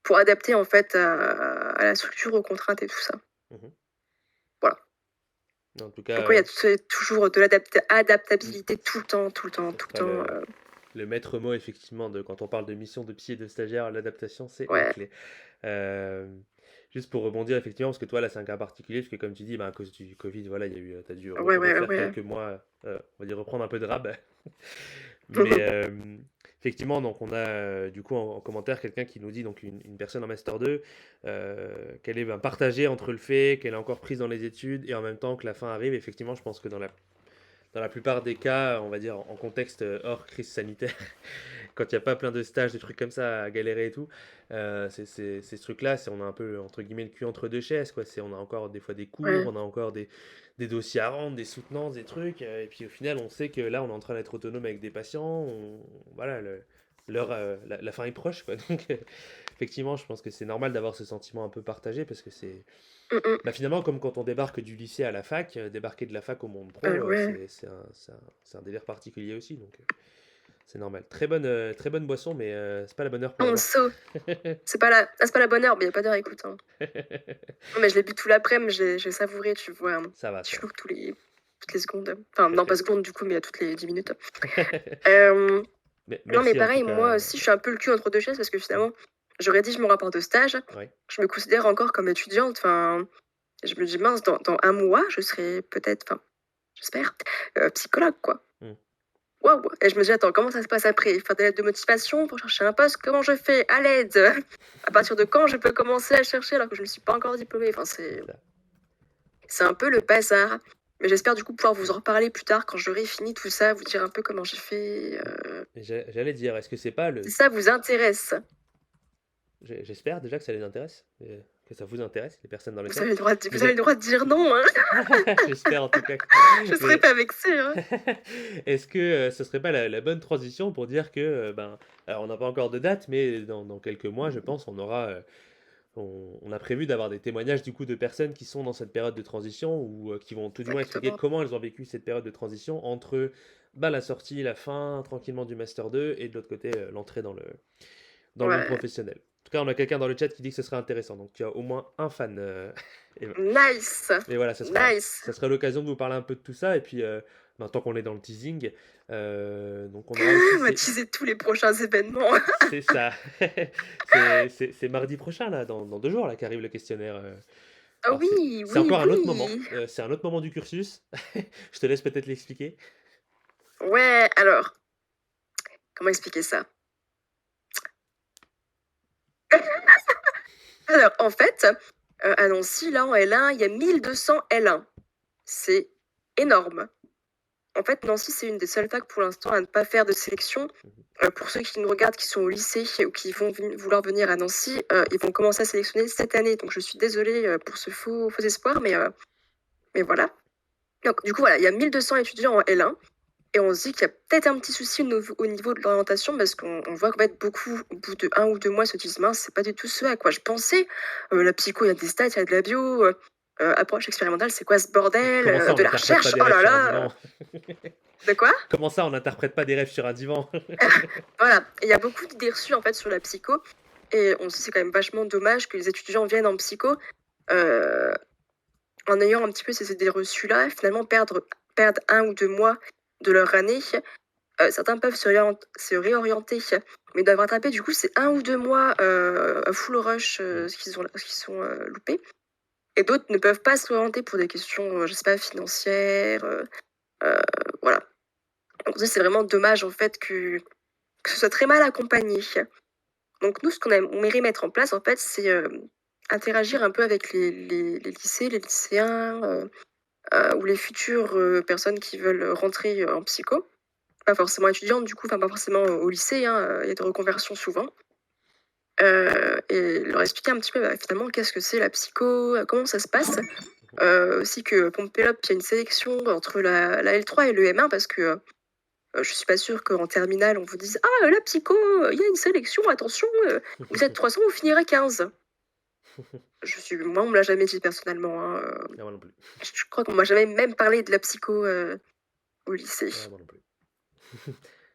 pour adapter en fait à la structure, aux contraintes et tout ça. Mhm. Voilà. En tout Donc cas, ouais, c'est toujours de mm, l'adaptabilité tout le temps, tout le temps, ça tout le sera temps. le maître mot, effectivement, de quand on parle de mission de psy et de stagiaire, l'adaptation, c'est la Ouais, clé. Euh, Juste pour rebondir, effectivement, parce que toi, là, c'est un cas particulier, parce que comme tu dis, bah, à cause du Covid, voilà, t'as dû refaire ouais. quelques mois, on va dire reprendre un peu de rab. Mais effectivement, donc on a du coup en commentaire quelqu'un qui nous dit, donc une personne en Master 2, qu'elle est ben, partagée entre le fait qu'elle est encore prise dans les études et en même temps que la fin arrive. Effectivement, je pense que dans la plupart des cas, on va dire en contexte hors crise sanitaire, quand il n'y a pas plein de stages, de trucs comme ça à galérer et tout, ces trucs-là, on a un peu, entre guillemets, le cul entre deux chaises, quoi. On a encore des fois des cours, Ouais. on a encore des dossiers à rendre, des soutenances, des trucs, et puis au final, on sait que là, on est en train d'être autonome avec des patients, voilà, la fin est proche, quoi. Donc, effectivement, je pense que c'est normal d'avoir ce sentiment un peu partagé, parce que c'est, Mm, mm. bah, finalement, comme quand on débarque du lycée à la fac, débarquer de la fac au monde pro, Ouais. c'est un délire particulier aussi, donc c'est normal. Très bonne boisson, mais c'est pas la bonne heure pour la On boire. saut. C'est pas la bonne heure, mais il n'y a pas d'heure, écoute, hein. Non, mais je l'ai bu tout l'après-midi, j'ai savouré, tu vois, un Ça va, petit ça va. chou toutes les secondes. Enfin, non, pas secondes du coup, mais à toutes les 10 minutes. Euh, Mais non, mais merci en tout pareil, moi cas. aussi, je suis un peu le cul entre deux chaises parce que Mm, finalement, je rédige mon rapport de stage. ouais. Je me considère encore comme étudiante. Enfin, je me dis, mince, dans un mois, je serai peut-être, enfin, j'espère, psychologue, quoi. Mm. Waouh! Et je me dis, attends, comment ça se passe après? Faire des lettres de motivation pour chercher un poste, comment je fais? À l'aide! À partir de quand je peux commencer à chercher alors que je ne suis pas encore diplômée? Enfin, C'est ça. c'est un peu le bazar. Mais j'espère du coup pouvoir vous en reparler plus tard quand j'aurai fini tout ça, vous dire un peu comment j'ai fait. J'allais dire, est-ce que c'est pas Si le. ça vous intéresse, J'espère déjà que ça les intéresse, que ça vous intéresse, les personnes dans le vous chat. avez le droit de, Mais vous avez le droit de dire non, hein. j'espère en tout cas. Je serai Mais pas vexée, hein. est-ce que ce serait pas la bonne transition pour dire que, ben, alors on n'a pas encore de date, mais dans quelques mois, je pense, on a prévu d'avoir des témoignages du coup de personnes qui sont dans cette période de transition ou qui vont tout du moins expliquer Exactement. comment elles ont vécu cette période de transition entre bah, la sortie, la fin tranquillement du Master 2 et de l'autre côté, l'entrée dans le monde Ouais. professionnel. En tout cas, on a quelqu'un dans le chat qui dit que ce serait intéressant, donc tu as au moins un fan, Eva. Nice! Mais voilà, Nice! ça sera l'occasion de vous parler un peu de tout ça et puis, tant qu'on est dans le teasing, donc on aura aussi On va ces teaser tous les prochains événements. c'est ça. C'est mardi prochain là, dans 2 jours là qu'arrive le questionnaire, Ah alors oui, c'est oui, encore un autre moment, oui! c'est un autre moment du cursus. Je te laisse peut-être l'expliquer? Ouais, alors, comment expliquer ça? Alors, en fait, à Nancy, là, en L1, il y a 1200 L1. C'est énorme. En fait, Nancy, c'est une des seules facs pour l'instant à ne pas faire de sélection. Mmh. Pour ceux qui nous regardent, qui sont au lycée ou qui vont vouloir venir à Nancy, ils vont commencer à sélectionner cette année. Donc, je suis désolée pour ce faux espoir, mais voilà. Donc, du coup, voilà, il y a 1200 étudiants en L1. Et on se dit qu'il y a peut-être un petit souci au niveau de l'orientation parce qu'on voit qu'en fait beaucoup, au bout de 1 ou 2 mois, se disent mince, c'est pas du tout ce à quoi je pensais. La psycho, il y a des stats, il y a de la bio, approche expérimentale, c'est quoi ce bordel, Comment ça, on de la n'interprète pas recherche, des oh rêves là sur un là. divan? De quoi? Comment ça, on n'interprète pas des rêves sur un divan? Voilà, il y a beaucoup d'idées reçues en fait sur la psycho et on se dit c'est quand même vachement dommage que les étudiants viennent en psycho euh, en ayant un petit peu ces idées reçues là, finalement perdre 1 ou 2 mois de leur année. Certains peuvent se réorienter, mais doivent rattraper du coup c'est 1 ou 2 mois full rush Mmh. ce qu'ils sont loupés. Et d'autres ne peuvent pas se réorienter pour des questions, je sais pas, financières. Euh, voilà. Donc ça, c'est vraiment dommage en fait que ce soit très mal accompagné. Donc nous, ce on aimerait mettre en place en fait, c'est interagir un peu avec les lycées, les lycéens ou les futures personnes qui veulent rentrer en psycho. Pas forcément étudiantes du coup, enfin pas forcément au lycée, hein, il y a des reconversions souvent. Et leur expliquer un petit peu finalement qu'est-ce que c'est la psycho, comment ça se passe. Aussi que Pompélope, il y a une sélection entre la L3 et le M1 parce que je suis pas sûre qu'en terminale on vous dise ah la psycho, il y a une sélection, attention, vous êtes 300, vous finirez 15. Moi on me l'a jamais dit personnellement, hein, Ah, moi non plus. je crois qu'on m'a jamais même parlé de la psycho au lycée. Ah, moi non plus.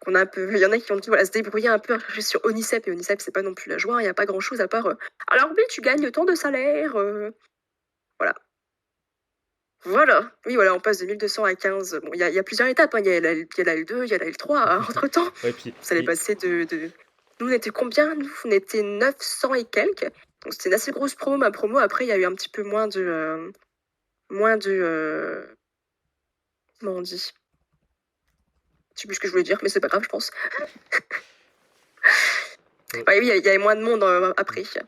Il y en a qui ont dit voilà, se débrouiller un peu à chercher sur Onicep, et Onicep c'est pas non plus la joie, il n'y a pas grand chose à part alors oui tu gagnes tant de salaire, voilà. Voilà, oui voilà, on passe de 1200 à 15. Bon, il y a plusieurs étapes, hein. Il y a la L2, il y a la L3 entre temps. Ouais, puis Ça allait passer nous on était combien? Nous on était 900 et quelques. Donc c'était une assez grosse promo, ma promo. Après il y a eu un petit peu moins de comment on dit? Je sais plus ce que je voulais dire, mais c'est pas grave, je pense. Ouais, oui, il y avait moins de monde après. Je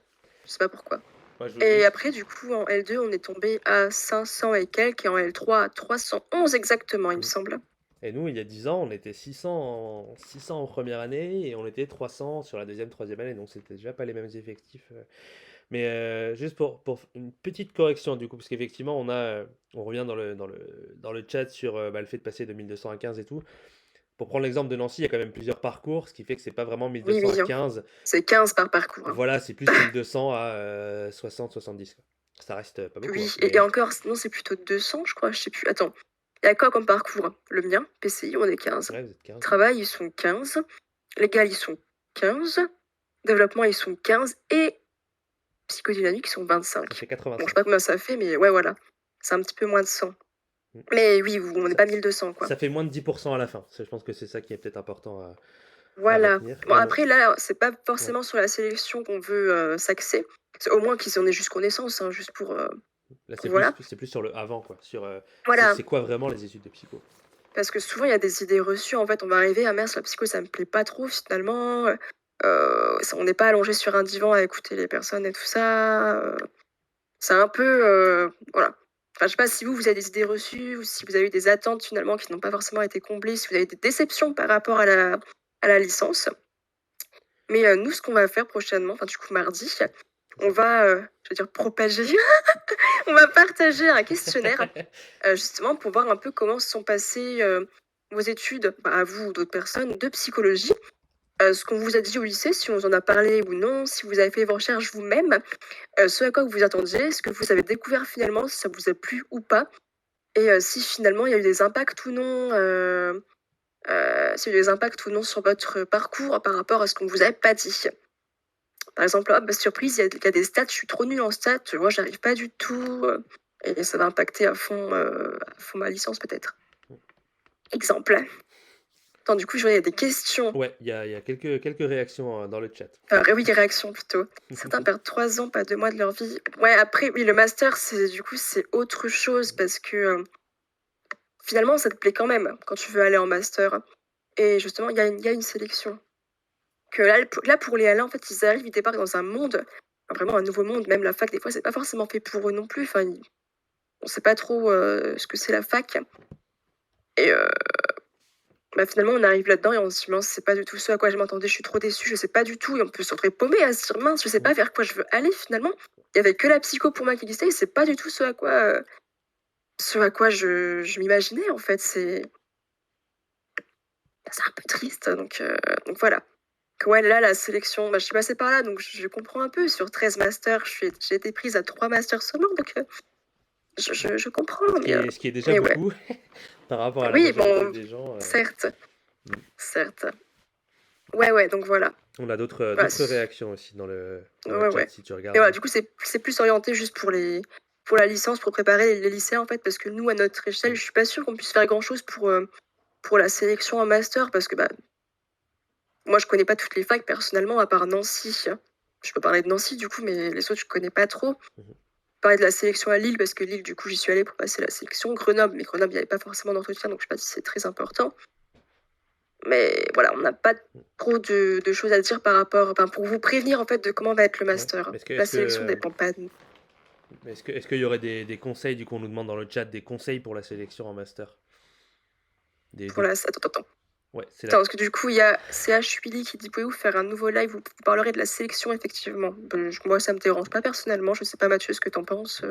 sais pas pourquoi. moi, je Et juste après, du coup, en L2, on est tombé à 500 et quelques, et en L3 à 311 exactement, il me mmh. semble. Et nous, il y a 10 ans, on était 600 en première année et on était 300 sur la deuxième, troisième année, donc c'était déjà pas les mêmes effectifs. Mais juste pour une petite correction du coup, parce qu'effectivement, on revient dans le chat sur le fait de passer de 1200 à 15 et tout. Pour prendre l'exemple de Nancy, il y a quand même plusieurs parcours, ce qui fait que c'est pas vraiment Oui, 1200 à oui, hein. 15. C'est 15 par parcours, hein. Voilà, c'est plus 1200 à 60, 70, quoi. Ça reste pas beaucoup, Oui, hein, et mais encore, sinon c'est plutôt 200, je crois, je sais plus. Attends, il y a quoi comme parcours? Le mien, PCI, on est 15. ouais, vous êtes 15. Travail, ils sont 15. Légal, ils sont 15. Développement, ils sont 15. Et psychodynamique, ils sont Ça 25. fait Bon, je 85. sais pas combien ça fait, mais ouais, voilà. C'est un petit peu moins de 100. Mm. Mais oui, on n'est Ça, pas 1200, quoi. ça fait moins de 10% à la fin. Je pense que c'est ça qui est peut-être important à Voilà. retenir. Bon, Et après, là, c'est pas ouais. forcément sur la sélection qu'on veut s'axer. C'est au moins qu'ils en aient juste connaissance, hein, juste Là, pour voilà. c'est plus sur le avant, quoi. Sur Voilà. c'est quoi vraiment les études de psycho. Parce que souvent, il y a des idées reçues. En fait, on va arriver à mince, la psycho, ça me plaît pas trop finalement. On n'est pas allongé sur un divan à écouter les personnes et tout ça. C'est un peu. Voilà. Enfin, je sais pas si vous avez des idées reçues ou si vous avez eu des attentes finalement qui n'ont pas forcément été comblées, si vous avez des déceptions par rapport à la licence. Mais nous, ce qu'on va faire prochainement, enfin, du coup, mardi, on va, je veux dire, propager. On va partager un questionnaire justement pour voir un peu comment se sont passées vos études, à vous ou d'autres personnes, de psychologie. Ce qu'on vous a dit au lycée, si on vous en a parlé ou non, si vous avez fait vos recherches vous-même, ce à quoi vous vous attendiez, ce que vous avez découvert finalement, si ça vous a plu ou pas, et si finalement il y a eu des impacts ou non s'il y a des impacts ou non sur votre parcours par rapport à ce qu'on vous a pas dit. Par exemple, oh, bah, surprise, il y a des stats, je suis trop nulle en stats, moi j'arrive pas du tout, et ça va impacter à fond ma licence peut-être. Exemple. Attends, du coup, je vois, il y a des questions. Ouais, il y a quelques réactions dans le chat. Oui, des réactions plutôt. Certains perdent 3 ans, pas 2 mois de leur vie. Ouais, après, oui, le master, c'est autre chose parce que finalement, ça te plaît quand même quand tu veux aller en master. Et justement, il y a une sélection. Que là, pour les L1, en fait, ils arrivent, ils débarquent dans un monde, enfin, vraiment un nouveau monde. Même la fac, des fois, c'est pas forcément fait pour eux non plus. Enfin, on sait pas trop ce que c'est la fac. Et bah, finalement, on arrive là-dedans et on se dit, mince, c'est pas du tout ce à quoi je m'attendais, je suis trop déçue, je sais pas du tout. Et on peut se retrouver paumé à se dire, mince, je sais pas vers quoi je veux aller finalement. Il y avait que la psycho pour moi qui existait et c'est pas du tout ce à quoi je m'imaginais en fait. C'est un peu triste. Donc voilà. Ouais, là, la sélection, bah, je suis passée par là, donc je comprends un peu. Sur 13 masters, j'ai été prise à 3 masters seulement, donc je comprends. Ce qui est déjà Mais ouais. beaucoup par rapport à la Oui, majorité bon, des gens. certes. Certes. Ouais, donc voilà. On a d'autres Bah, réactions aussi dans le ouais, chat ouais. si tu Et regardes. voilà, du coup, c'est plus orienté juste pour la licence, pour préparer les lycéens, en fait, parce que nous, à notre échelle, je suis pas sûre qu'on puisse faire grand-chose pour la sélection en master, parce que bah, moi, je connais pas toutes les facs personnellement, à part Nancy. Je peux parler de Nancy, du coup, mais les autres, je connais pas trop. Parler de la sélection à Lille, parce que Lille, du coup, j'y suis allée pour passer la sélection. Grenoble, mais Grenoble, il n'y avait pas forcément d'entretien, donc je sais pas si c'est très important. Mais voilà, on n'a pas trop de choses à dire par rapport, enfin, pour vous prévenir, en fait, de comment va être le master. La sélection dépend pas de nous. Est-ce qu'il y aurait des conseils, du coup, on nous demande dans le chat des conseils pour la sélection en master? Attends. Ouais, c'est Attends, parce que du coup, il y a CH Willy qui dit, pouvez-vous faire un nouveau live où vous parlerez de la sélection, effectivement. Moi, ça me dérange pas personnellement. Je sais pas, Mathieu, ce que t'en penses.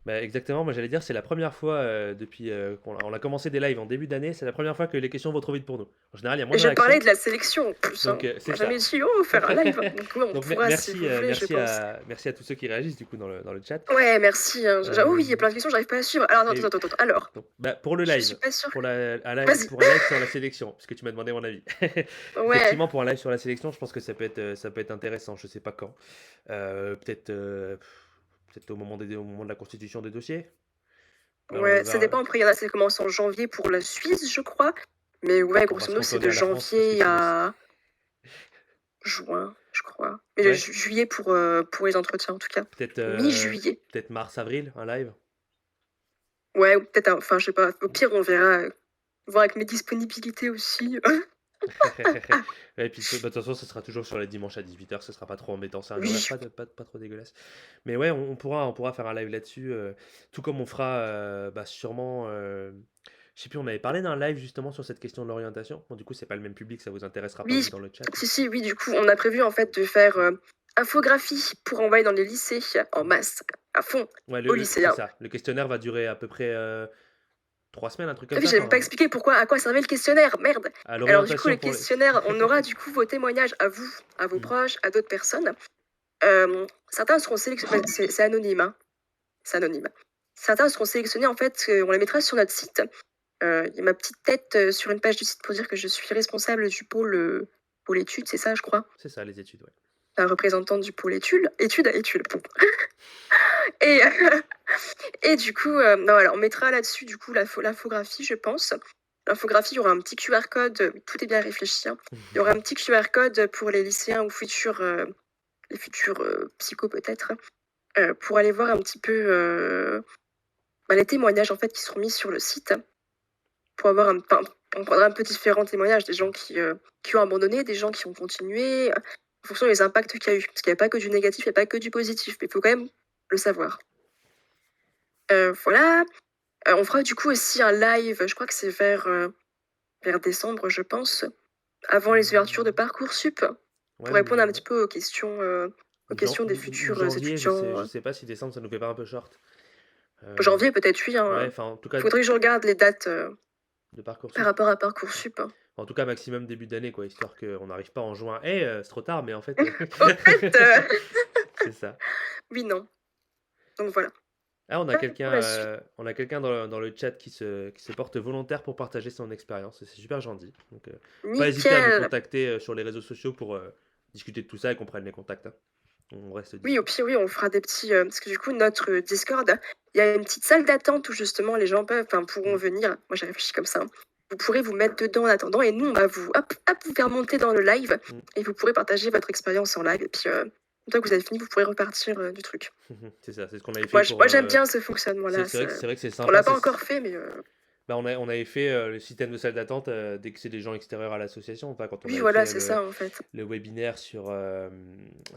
Bah, exactement, moi j'allais dire, c'est la première fois depuis qu'on a commencé des lives en début d'année, c'est la première fois que les questions vont trop vite pour nous. En général, il y a moins Et de je parlais réactions. de la sélection en plus. Donc On c'est m'a ça. jamais dit, oh, faire un live. Donc oui, on Donc pourra si merci, vous voulez, je pense. merci à tous ceux qui réagissent du coup dans le chat. Ouais, merci. J'avoue, oui, il y a plein de questions, j'arrive pas à suivre. Alors, Et- attends. Alors, donc, pour le je suis live, pas sûre. pour Vas-y. pour un live sur la sélection, parce que tu m'as demandé mon avis. Ouais. Effectivement, pour un live sur la sélection, je pense que ça peut être intéressant. Je sais pas quand. Peut-être au moment de la constitution des dossiers. Ouais, ça dépend. Après, il y en a, ça commence en janvier pour la Suisse, je crois. Mais ouais, On va grosso se modo, c'est cantonner de à la France parce que janvier sinon. à juin, je crois. Mais Ouais, juillet pour les entretiens, en tout cas. Mi-juillet. peut-être mars-avril, un live. Ouais, ou peut-être, enfin, je sais pas. Au pire, on verra. Voir avec mes disponibilités aussi. Et puis de toute façon, ce sera toujours sur les dimanches à 18h, ce sera pas trop embêtant, c'est un Oui. horaire pas trop dégueulasse. Mais ouais, on pourra faire un live là-dessus, tout comme on fera sûrement. Je sais plus, on avait parlé d'un live justement sur cette question de l'orientation. Bon, du coup, c'est pas le même public, ça vous intéressera pas Oui, vous dans le chat. si, oui, du coup, on a prévu en fait de faire infographie pour envoyer dans les lycées en masse, à fond, Ouais, aux c'est lycéens. ça. Le questionnaire va durer à peu près 3 semaines, un truc Ah comme oui, ça. j'ai même pas expliqué à quoi servait le questionnaire, merde. À Alors du coup, l'orientation le pour les. questionnaire, on aura du coup vos témoignages à vous, à vos proches, à d'autres personnes. Certains seront sélectionnés, c'est anonyme, hein. C'est anonyme. Certains seront sélectionnés, en fait, on les mettra sur notre site. Il y a ma petite tête sur une page du site pour dire que je suis responsable du pôle études, c'est ça, je crois. C'est ça, les études, ouais. La représentante du pôle études. Et, et du coup, voilà, on mettra là-dessus, du coup, l'infographie, je pense. L'infographie, il y aura un petit QR code, tout est bien réfléchi, hein. Il y aura un petit QR code pour les lycéens ou les futurs psychos peut-être, pour aller voir un petit peu les témoignages en fait qui seront mis sur le site. Pour avoir on prendra un peu différents témoignages, des gens qui ont abandonné, des gens qui ont continué, en fonction des impacts qu'il y a eu. Parce qu'il n'y a pas que du négatif, il n'y a pas que du positif, mais il faut quand même le savoir. Voilà. On fera du coup aussi un live, je crois que c'est vers décembre, je pense, avant les ouvertures de Parcoursup, Ouais, pour répondre un petit peu aux questions des futurs janvier, je étudiants. sais pas si décembre ça nous fait pas un peu short. Janvier, peut-être, oui, Ouais, hein. enfin en tout cas Faudrait que je regarde les dates de par Parcoursup. rapport à Parcoursup. En tout cas, maximum début d'année, quoi, histoire qu'on n'arrive pas en juin. C'est trop tard, mais en fait. En fait, C'est ça. oui, non. Donc voilà. Ah, Pour la suite. on a quelqu'un dans le chat qui se porte volontaire pour partager son expérience. Et c'est super gentil. Donc, faut pas hésiter à nous Nickel. contacter sur les réseaux sociaux pour discuter de tout ça et qu'on prenne les contacts, hein. On reste Oui, au dispo. pire, oui, on fera des petits. Parce que du coup, notre Discord, il y a une petite salle d'attente où justement les gens peuvent, enfin, pourront Mm. venir. Moi, j'ai réfléchi comme ça, hein. Vous pourrez vous mettre dedans en attendant et nous, on va vous, hop, hop, vous faire monter dans le live Mm. et vous pourrez partager votre expérience en live. Et puis, une fois que vous avez fini, vous pourrez repartir du truc. C'est ça, c'est ce qu'on avait fait Moi, pour. moi j'aime bien ce fonctionnement-là. C'est vrai que c'est On sympa. l'a pas encore fait, mais Bah, on avait fait le système de salle d'attente dès que c'est des gens extérieurs à l'association. Enfin, quand on oui, avait voilà, fait c'est ça en fait. le webinaire sur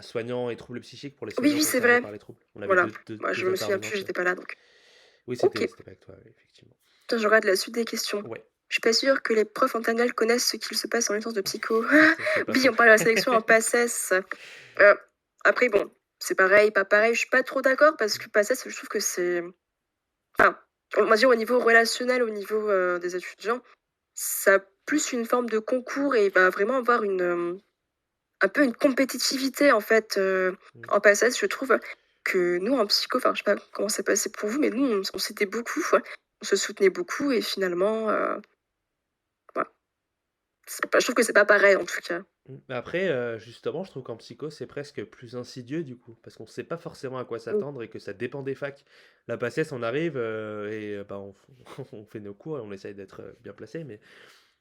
soignants et troubles psychiques pour les Oui, soignants oui, c'est concernés vrai. par les troubles. On avait Voilà. Moi, je deux me souviens plus, intervenantes. j'étais pas là donc. Oui, Ok. c'était pas avec toi, oui, effectivement. Tiens, je regarde la suite des questions. Ouais, Je suis pas sûre que les profs en terminale connaissent ce qu'il se passe en licence de psycho. c'est pas Oui, faux. on parle de la sélection en PACES. Euh, après, bon, c'est pareil, pas pareil. Je suis pas trop d'accord parce que PACES, je trouve que c'est. Enfin, on va dire au niveau relationnel, au niveau des étudiants, ça a plus une forme de concours et il va vraiment avoir un peu une compétitivité en fait Mm. en PACES, je trouve que nous en psycho, enfin, je sais pas comment c'est passé pour vous, mais nous, on s'aidait beaucoup, ouais. On se soutenait beaucoup et finalement, voilà. Je trouve que c'est pas pareil en tout cas. Mais après, justement, je trouve qu'en psycho, c'est presque plus insidieux du coup, parce qu'on ne sait pas forcément à quoi Mm. s'attendre et que ça dépend des facs. La PACES, on arrive bah, on fait nos cours et on essaye d'être bien placé, mais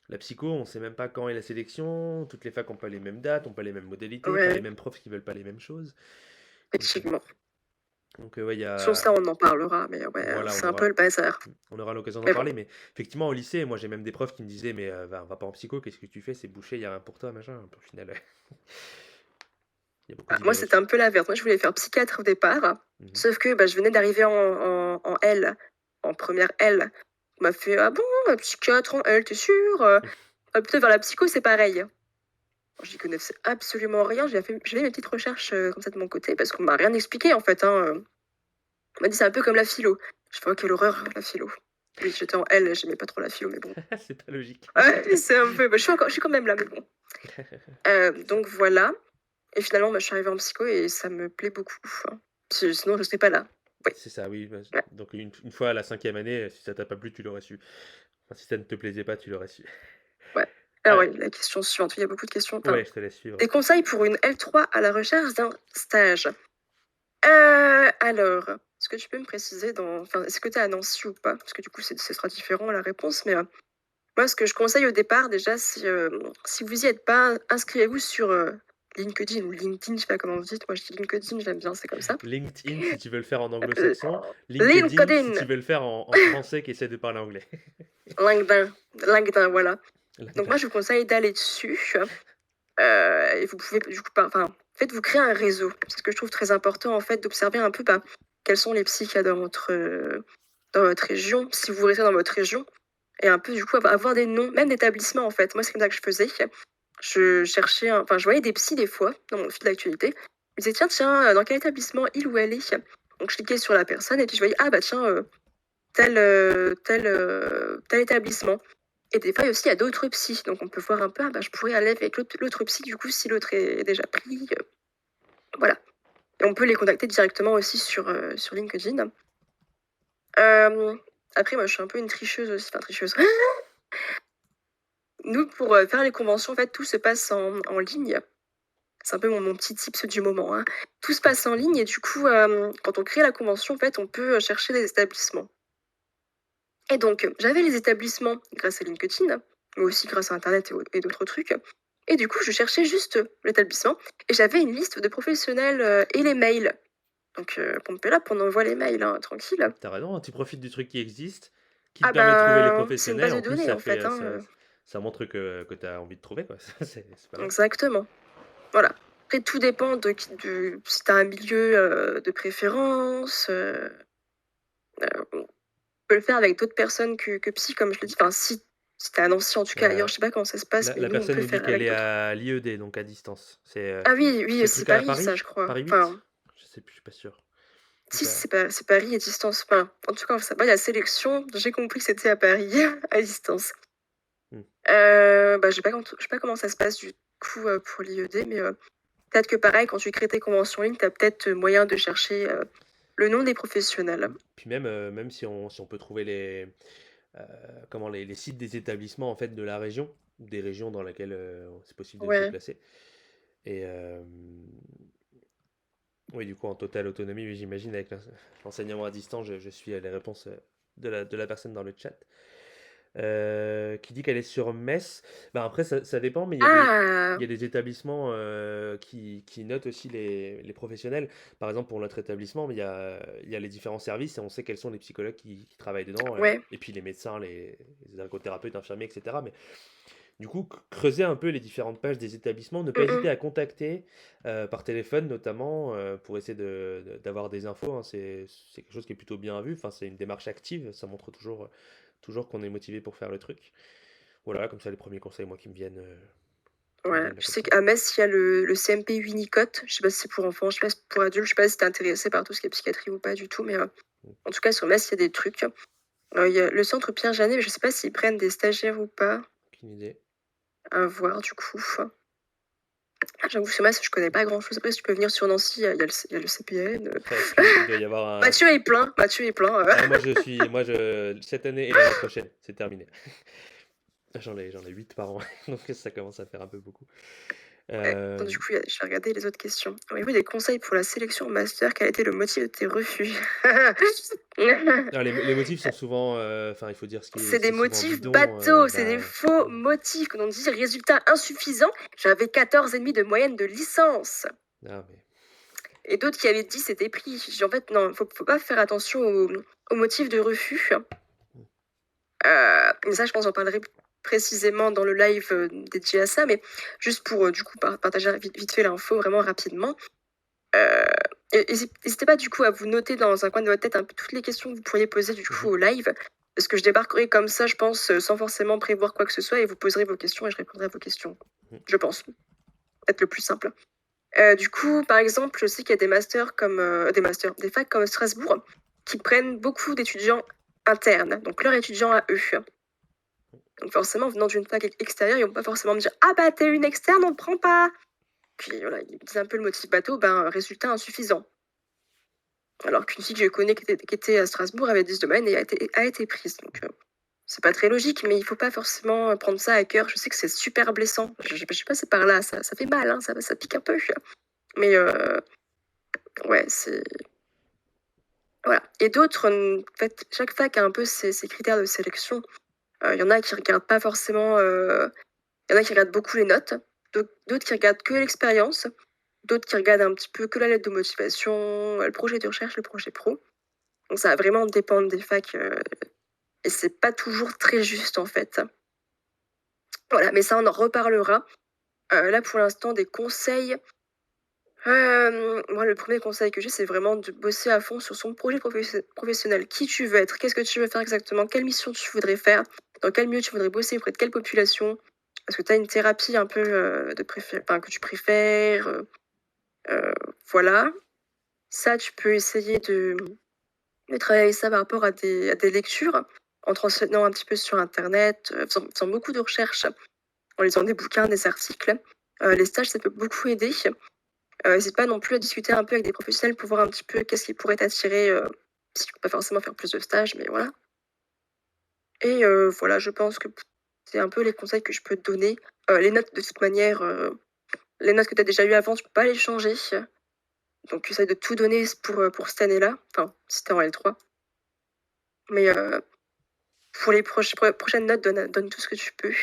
la psycho, on ne sait même pas quand est la sélection, toutes les facs n'ont pas les mêmes dates, n'ont pas les mêmes modalités, pas les Ouais, mêmes profs qui veulent pas les mêmes choses. Donc, effectivement. ouais, il y Sur a... ça, on en parlera, mais ouais, Voilà, c'est un peu le bazar. on aura l'occasion d'en Mais bon, parler, mais effectivement, au lycée, moi j'ai même des profs qui me disaient, mais va pas en psycho, qu'est-ce que tu fais? C'est bouché, il n'y a rien pour toi, machin. Au final, il y a beaucoup moi, c'était d'idéologie. un peu l'inverse. Moi, je voulais faire psychiatre au départ, Mhm. sauf que bah, je venais d'arriver en L, en première L. On m'a fait ah bon, psychiatre en L, t'es sûr? Plutôt vers la psycho, c'est pareil. J'y connaissais absolument rien. J'ai fait mes petites recherches comme ça de mon côté parce qu'on m'a rien expliqué en fait, hein. On m'a dit c'est un peu comme la philo. Je fais oh, quelle horreur la philo. Oui, j'étais en L, j'aimais pas trop la philo, mais bon. C'est pas logique. Ouais, c'est un peu. Bah, je suis quand même là, mais bon. Donc voilà. Et finalement, bah, je suis arrivée en psycho et ça me plaît beaucoup, hein. Sinon, je serais pas là. Oui. C'est ça, oui. Ouais. Donc une fois à la 5e année, si ça t'a pas plu, tu l'aurais su. Enfin, si ça ne te plaisait pas, tu l'aurais su. Ouais. Alors, Euh, oui, la question suivante. Il y a beaucoup de questions. Enfin, ouais, je te laisse suivre. des conseils pour une L3 à la recherche d'un stage. Alors, est-ce que tu peux me préciser enfin, est-ce que tu es à Nancy ou pas? Parce que du coup, ce sera différent la réponse, mais moi, ce que je conseille au départ, déjà, si vous y êtes pas, inscrivez-vous sur LinkedIn ou LinkedIn, je sais pas comment vous dites. Moi, je dis LinkedIn, j'aime bien, c'est comme ça. LinkedIn si tu veux le faire en Euh, anglo-saxon, LinkedIn si tu LinkedIn, veux le faire en français qui essaie de parler anglais. LinkedIn, LinkedIn, voilà. Donc moi, LinkedIn. je vous conseille d'aller dessus. Et vous pouvez, du coup, enfin, en fait, vous créez un réseau. C'est ce que je trouve très important, en fait, d'observer un peu quels sont les psys qu'il y a dans votre région, si vous restez dans votre région, et un peu, du coup, avoir des noms, même d'établissements, en fait. Moi, c'est comme ça que je faisais. Je cherchais, enfin, je voyais des psys des fois dans mon fil d'actualité. Je me disais, tiens, dans quel établissement il ou elle est? Donc, je cliquais sur la personne et puis je voyais, ah bah tiens, tel établissement. Et des fois aussi, il y a d'autres psys. Donc, on peut voir un peu, ah bah, je pourrais aller avec l'autre psy, du coup, si l'autre est déjà pris. Voilà. Et on peut les contacter directement aussi sur LinkedIn. Après, moi, je suis un peu une tricheuse aussi. Enfin, tricheuse. Nous, pour faire les conventions, en fait, tout se passe en ligne. C'est un peu mon petit tips du moment, hein. Tout se passe en ligne et du coup, quand on crée la convention, en fait, on peut chercher des établissements. Et donc, j'avais les établissements grâce à LinkedIn, mais aussi grâce à Internet et d'autres trucs. Et du coup, je cherchais juste l'établissement et j'avais une liste de professionnels et les mails. Donc, pompez là, on envoie les mails, hein, tranquille. T'as raison, hein, tu profites du truc qui existe, qui te Ah permet de trouver les ben, c'est une professionnels. base de En plus, données ça en fait, fait, hein, ça montre que tu as envie de trouver, quoi. C'est pas mal. exactement. Voilà. Après, tout dépend si tu as un milieu de préférence. On peut le faire avec d'autres personnes que psy, comme je le dis. Enfin, si t'es à Nancy, en tout cas, ailleurs, Euh, je sais pas comment ça se passe, mais la nous, on personne peut nous dit faire qu'elle avec est d'autres. à l'IED, donc à distance. Ah oui, oui, C'est le c'est truc à Paris, ça, je Paris? crois. Paris Enfin, 8? Je sais plus, je suis pas sûr. si, Donc, c'est Paris à distance. Enfin, en tout cas, ça va, il y a sélection. J'ai compris que c'était à Paris, à distance. hmm. Bah, je sais pas comment ça se passe du coup pour l'IED, mais peut-être que pareil, quand tu crées tes conventions en ligne, t'as peut-être moyen de chercher le nom des professionnels. Puis même si on peut trouver heu, les sites des établissements, en fait, de la région, des régions dans lesquelles, c'est possible de se Ouais, déplacer et oui, du coup, en totale autonomie, oui, j'imagine avec l'enseignement à distance, je suis les réponses, de la personne dans le chat. Qui dit qu'elle est sur Metz. Ben après, ça dépend, mais il ah! y a des établissements qui notent aussi les professionnels. Par exemple, pour notre établissement, il y a les différents services et on sait quels sont les psychologues qui travaillent dedans, Ouais. et puis les médecins, les ergothérapeutes, infirmiers, etc. Mais du coup, creuser un peu les différentes pages des établissements, ne pas Mmh mh. hésiter à contacter par téléphone notamment pour essayer d'avoir des infos, hein. C'est quelque chose qui est plutôt bien vu. Enfin, c'est une démarche active. Ça montre toujours qu'on est motivé pour faire le truc. Voilà, comme ça, les premiers conseils, moi, qui me viennent Ouais, là je comme sais ça. qu'à Metz, il y a le CMP Winnicott. Je sais pas si c'est pour enfants, je sais pas si c'est pour adultes, je sais pas si tu intéressé par tout ce qui est psychiatrie ou pas du tout, mais Mm. en tout cas sur Metz, il y a des trucs. Il y a le centre Pierre Janet, mais je sais pas s'ils prennent des stagiaires ou pas, Aucune idée. à voir du coup. J'avoue sur Metz, je connais pas grand-chose. Après, si tu peux venir sur Nancy, il y a le CPN. Est-ce qu'il doit y avoir un. Mathieu est plein. Ah, cette année et l'année prochaine, c'est terminé. J'en ai 8 par an, donc ça commence à faire un peu beaucoup. Ouais, donc Euh, du coup, je vais regarder les autres questions. Avez-vous des conseils pour la sélection au master? Quel a été le motif de tes refus? Alors, les motifs sont souvent, enfin, il faut dire ce qui est, C'est des c'est souvent motifs bidon. bateaux, c'est des Bah, faux motifs que l'on dit résultat insuffisant. J'avais 14,5 de moyenne de licence. ah, mais Et d'autres qui avaient dit c'était pris. J'ai dit, en fait, non, faut pas faire attention aux motifs de refus. Mais ça, je pense, j'en parlerai précisément dans le live dédié à ça. Mais juste pour du coup partager vite fait l'info vraiment rapidement. Euh, N'hésitez pas du coup à vous noter dans un coin de votre tête un peu toutes les questions que vous pourriez poser du coup mhm, au live. Parce que je débarquerai comme ça, je pense, sans forcément prévoir quoi que ce soit, et vous poserez vos questions et je répondrai à vos questions. mhm, Je pense. Peut-être le plus simple. Du coup, par exemple, je sais qu'il y a des masters comme des facs comme Strasbourg qui prennent beaucoup d'étudiants internes, donc leurs étudiants à eux. Donc forcément, venant d'une fac extérieure, ils vont pas forcément me dire ah bah t'es une externe, on te prend pas. Puis voilà, ils disent un peu le motif bateau, ben résultat insuffisant. Alors qu'une fille que je connais qui était à Strasbourg avait 10 domaines et a été prise. Donc c'est pas très logique, mais il faut pas forcément prendre ça à cœur. Je sais que c'est super blessant. Je sais pas, c'est par là, ça fait mal, hein, ça pique un peu. Mais ouais, c'est. Voilà. Et d'autres, en fait, chaque fac a un peu ses critères de sélection. Il y en a qui regardent pas forcément. Il y en a qui regardent beaucoup les notes, d'autres qui regardent que l'expérience, d'autres qui regardent un petit peu que la lettre de motivation, le projet de recherche, le projet pro. Donc ça va vraiment dépendre des facs et c'est pas toujours très juste en fait. Voilà, mais ça on en reparlera. Là pour l'instant des conseils. Moi le premier conseil que j'ai c'est vraiment de bosser à fond sur son projet professionnel. Qui tu veux être, qu'est-ce que tu veux faire exactement, quelle mission tu voudrais faire, dans quel milieu tu voudrais bosser, auprès de quelle population. Est-ce que tu as une thérapie un peu que tu préfères voilà. Ça, tu peux essayer de travailler ça par rapport à des lectures, en te renseignant un petit peu sur internet, faisant beaucoup de recherches, en lisant des bouquins, des articles. Les stages, ça peut beaucoup aider. N'hésite pas non plus à discuter un peu avec des professionnels pour voir un petit peu qu'est-ce qui pourrait t'attirer, si tu peux pas forcément faire plus de stages, mais voilà. Et voilà, je pense que c'est un peu les conseils que je peux te donner. Les notes, de toute manière, les notes que tu as déjà eues avant, tu peux pas les changer. Donc essaye de tout donner pour cette année-là, enfin, si t'es en L3. Mais pour les prochaines notes, donne tout ce que tu peux,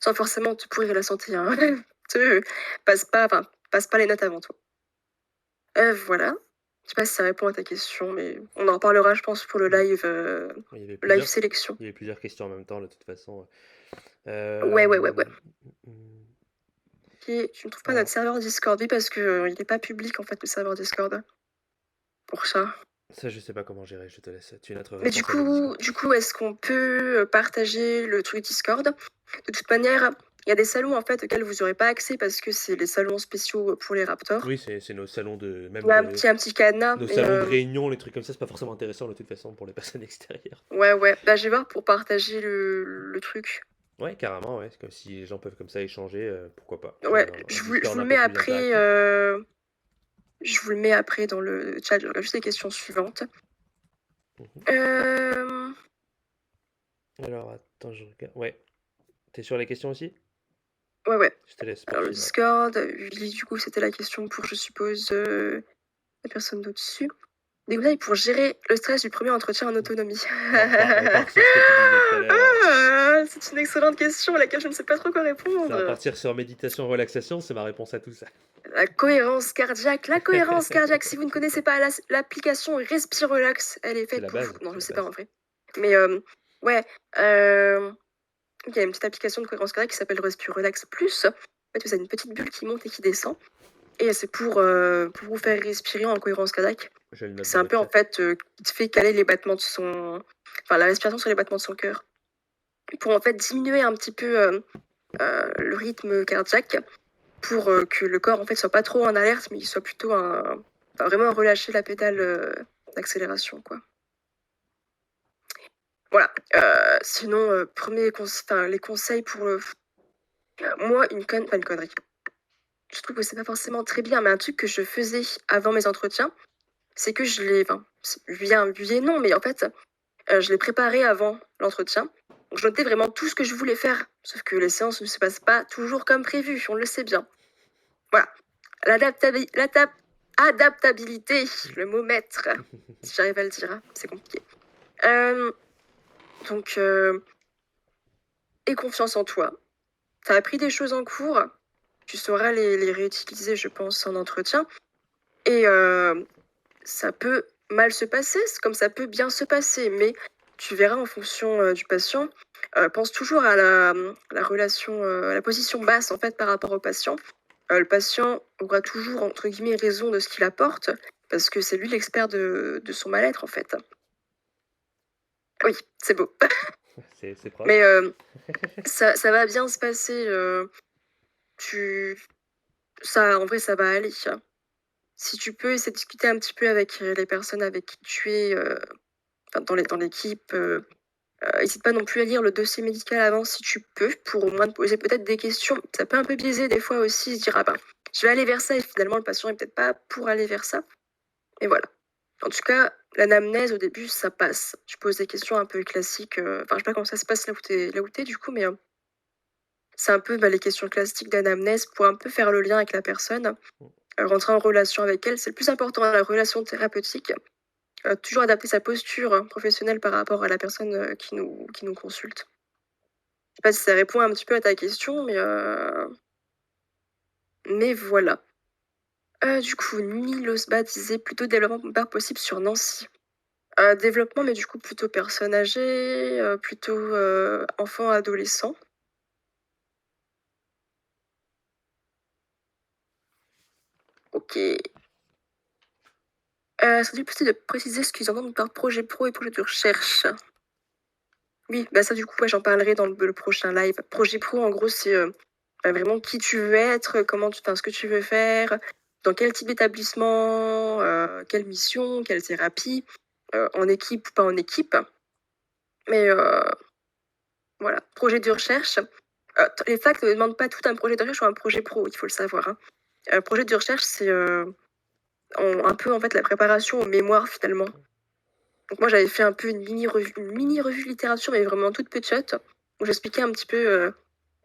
sans forcément te pourrir la santé, hein. Te passe pas les notes avant toi. Voilà. Je sais pas si ça répond à ta question, mais on en reparlera, je pense, pour le mhm. Il y avait live plusieurs, sélection. il y avait plusieurs questions en même temps, de toute façon. Ouais, ouais, ouais, ouais. Mm. Et tu ne trouves pas notre Alors, serveur Discord? Oui, parce que il n'est pas public, en fait, le serveur Discord, pour ça. ça, je sais pas comment gérer, je te laisse. Tu es notre Mais du responsable coup, Discord. est-ce qu'on peut partager le truc Discord? De toute manière, il y a des salons en fait auxquels vous n'aurez pas accès parce que c'est les salons spéciaux pour les Raptors. Oui, c'est nos salons de, Il même y a de, un petit cadenas, nos mais salons de réunion, les trucs comme ça, c'est pas forcément intéressant de toute façon pour les personnes extérieures. ouais, ouais. Bah, je vais voir pour partager le truc. Ouais, carrément, ouais. C'est comme si les gens peuvent comme ça échanger, pourquoi pas. Ouais, Un je Discord vous un le peu mets plus après. interactif. Je vous le mets après dans le chat, je regarde juste les questions suivantes. Mhm. Alors, attends, je regarde. Ouais. T'es sur les questions aussi? Ouais. Je te laisse Alors, le poursuivre. Discord, Ulysse, du coup, c'était la question pour, je suppose, la personne d'au-dessus. Des conseils pour gérer le stress du premier entretien en autonomie. On part sur ce que tu disais tout à l'heure. C'est une excellente question à laquelle je ne sais pas trop quoi Ça va répondre. partir sur méditation, relaxation, c'est ma réponse à tout ça. La cohérence cardiaque. La cohérence cardiaque, si vous ne connaissez pas l'application Respire Relax, elle est C'est faite la pour vous. base. Non, c'est je la sais pas base. en vrai. Mais ouais, il y a une petite application de cohérence cardiaque qui s'appelle Respire Relax Plus. En fait, vous avez une petite bulle qui monte et qui descend. Et c'est pour vous faire respirer en cohérence cardiaque. Je le note C'est dans un le peu en chat. fait qui te fait caler les battements de son. Enfin, la respiration sur les battements de son cœur. Pour en fait diminuer un petit peu le rythme cardiaque. Pour que le corps en fait soit pas trop en alerte, mais qu'il soit plutôt vraiment relâcher la pédale d'accélération, quoi. Voilà. Sinon, les conseils pour moi, une connerie. Je trouve que c'est pas forcément très bien, mais un truc que je faisais avant mes entretiens, c'est que je les. Enfin, bien non, mais en fait, je les préparais avant l'entretien. Donc, je notais vraiment tout ce que je voulais faire. Sauf que les séances ne se passent pas toujours comme prévu, on le sait bien. Voilà. Adaptabilité, le mot maître, si j'arrive à le dire, hein, c'est compliqué. Donc, aie confiance en toi. Tu as appris des choses en cours, tu sauras les réutiliser, je pense, en entretien. Et ça peut mal se passer, comme ça peut bien se passer, mais tu verras en fonction du patient. Pense toujours à la relation, la position basse en fait par rapport au patient. Le patient aura toujours entre guillemets raison de ce qu'il apporte parce que c'est lui l'expert de son mal-être en fait. Oui, c'est beau. C'est propre. Mais ça va bien se passer. En vrai, ça va aller. Si tu peux essayer de discuter un petit peu avec les personnes avec qui tu es dans l'équipe, n'hésite pas non plus à lire le dossier médical avant si tu peux, pour au moins te poser peut-être des questions. Ça peut un peu biaiser des fois aussi, se dire, ah ben, je vais aller vers ça et finalement le patient est peut-être pas pour aller vers ça. Et voilà. En tout cas, l'anamnèse au début, ça passe. Tu poses des questions un peu classiques. Enfin, je sais pas comment ça se passe là où t'es du coup, mais c'est un peu les questions classiques d'anamnèse pour un peu faire le lien avec la personne, rentrer en relation avec elle. C'est le plus important, la relation thérapeutique. Toujours adapter sa posture professionnelle par rapport à la personne qui nous consulte. Je sais pas si ça répond un petit peu à ta question, mais voilà. Du coup, Nilosba disait plutôt développement pas possible sur Nancy. Développement, mais du coup plutôt personne âgée, plutôt enfant, adolescent. Ok. Ça serait possible de préciser ce qu'ils entendent par projet pro et projet de recherche. Oui, bah ça du coup, j'en parlerai dans le prochain live. Projet pro, en gros, c'est vraiment qui tu veux être, ce que tu veux faire, dans quel type d'établissement, quelle mission, quelle thérapie, en équipe ou pas en équipe. Mais voilà, projet de recherche. Les facs ne demandent pas tout un projet de recherche ou un projet pro, il faut le savoir. Projet de recherche, c'est un peu en fait la préparation au mémoire finalement. Donc moi j'avais fait un peu une mini revue littérature, mais vraiment toute petite, où j'expliquais un petit peu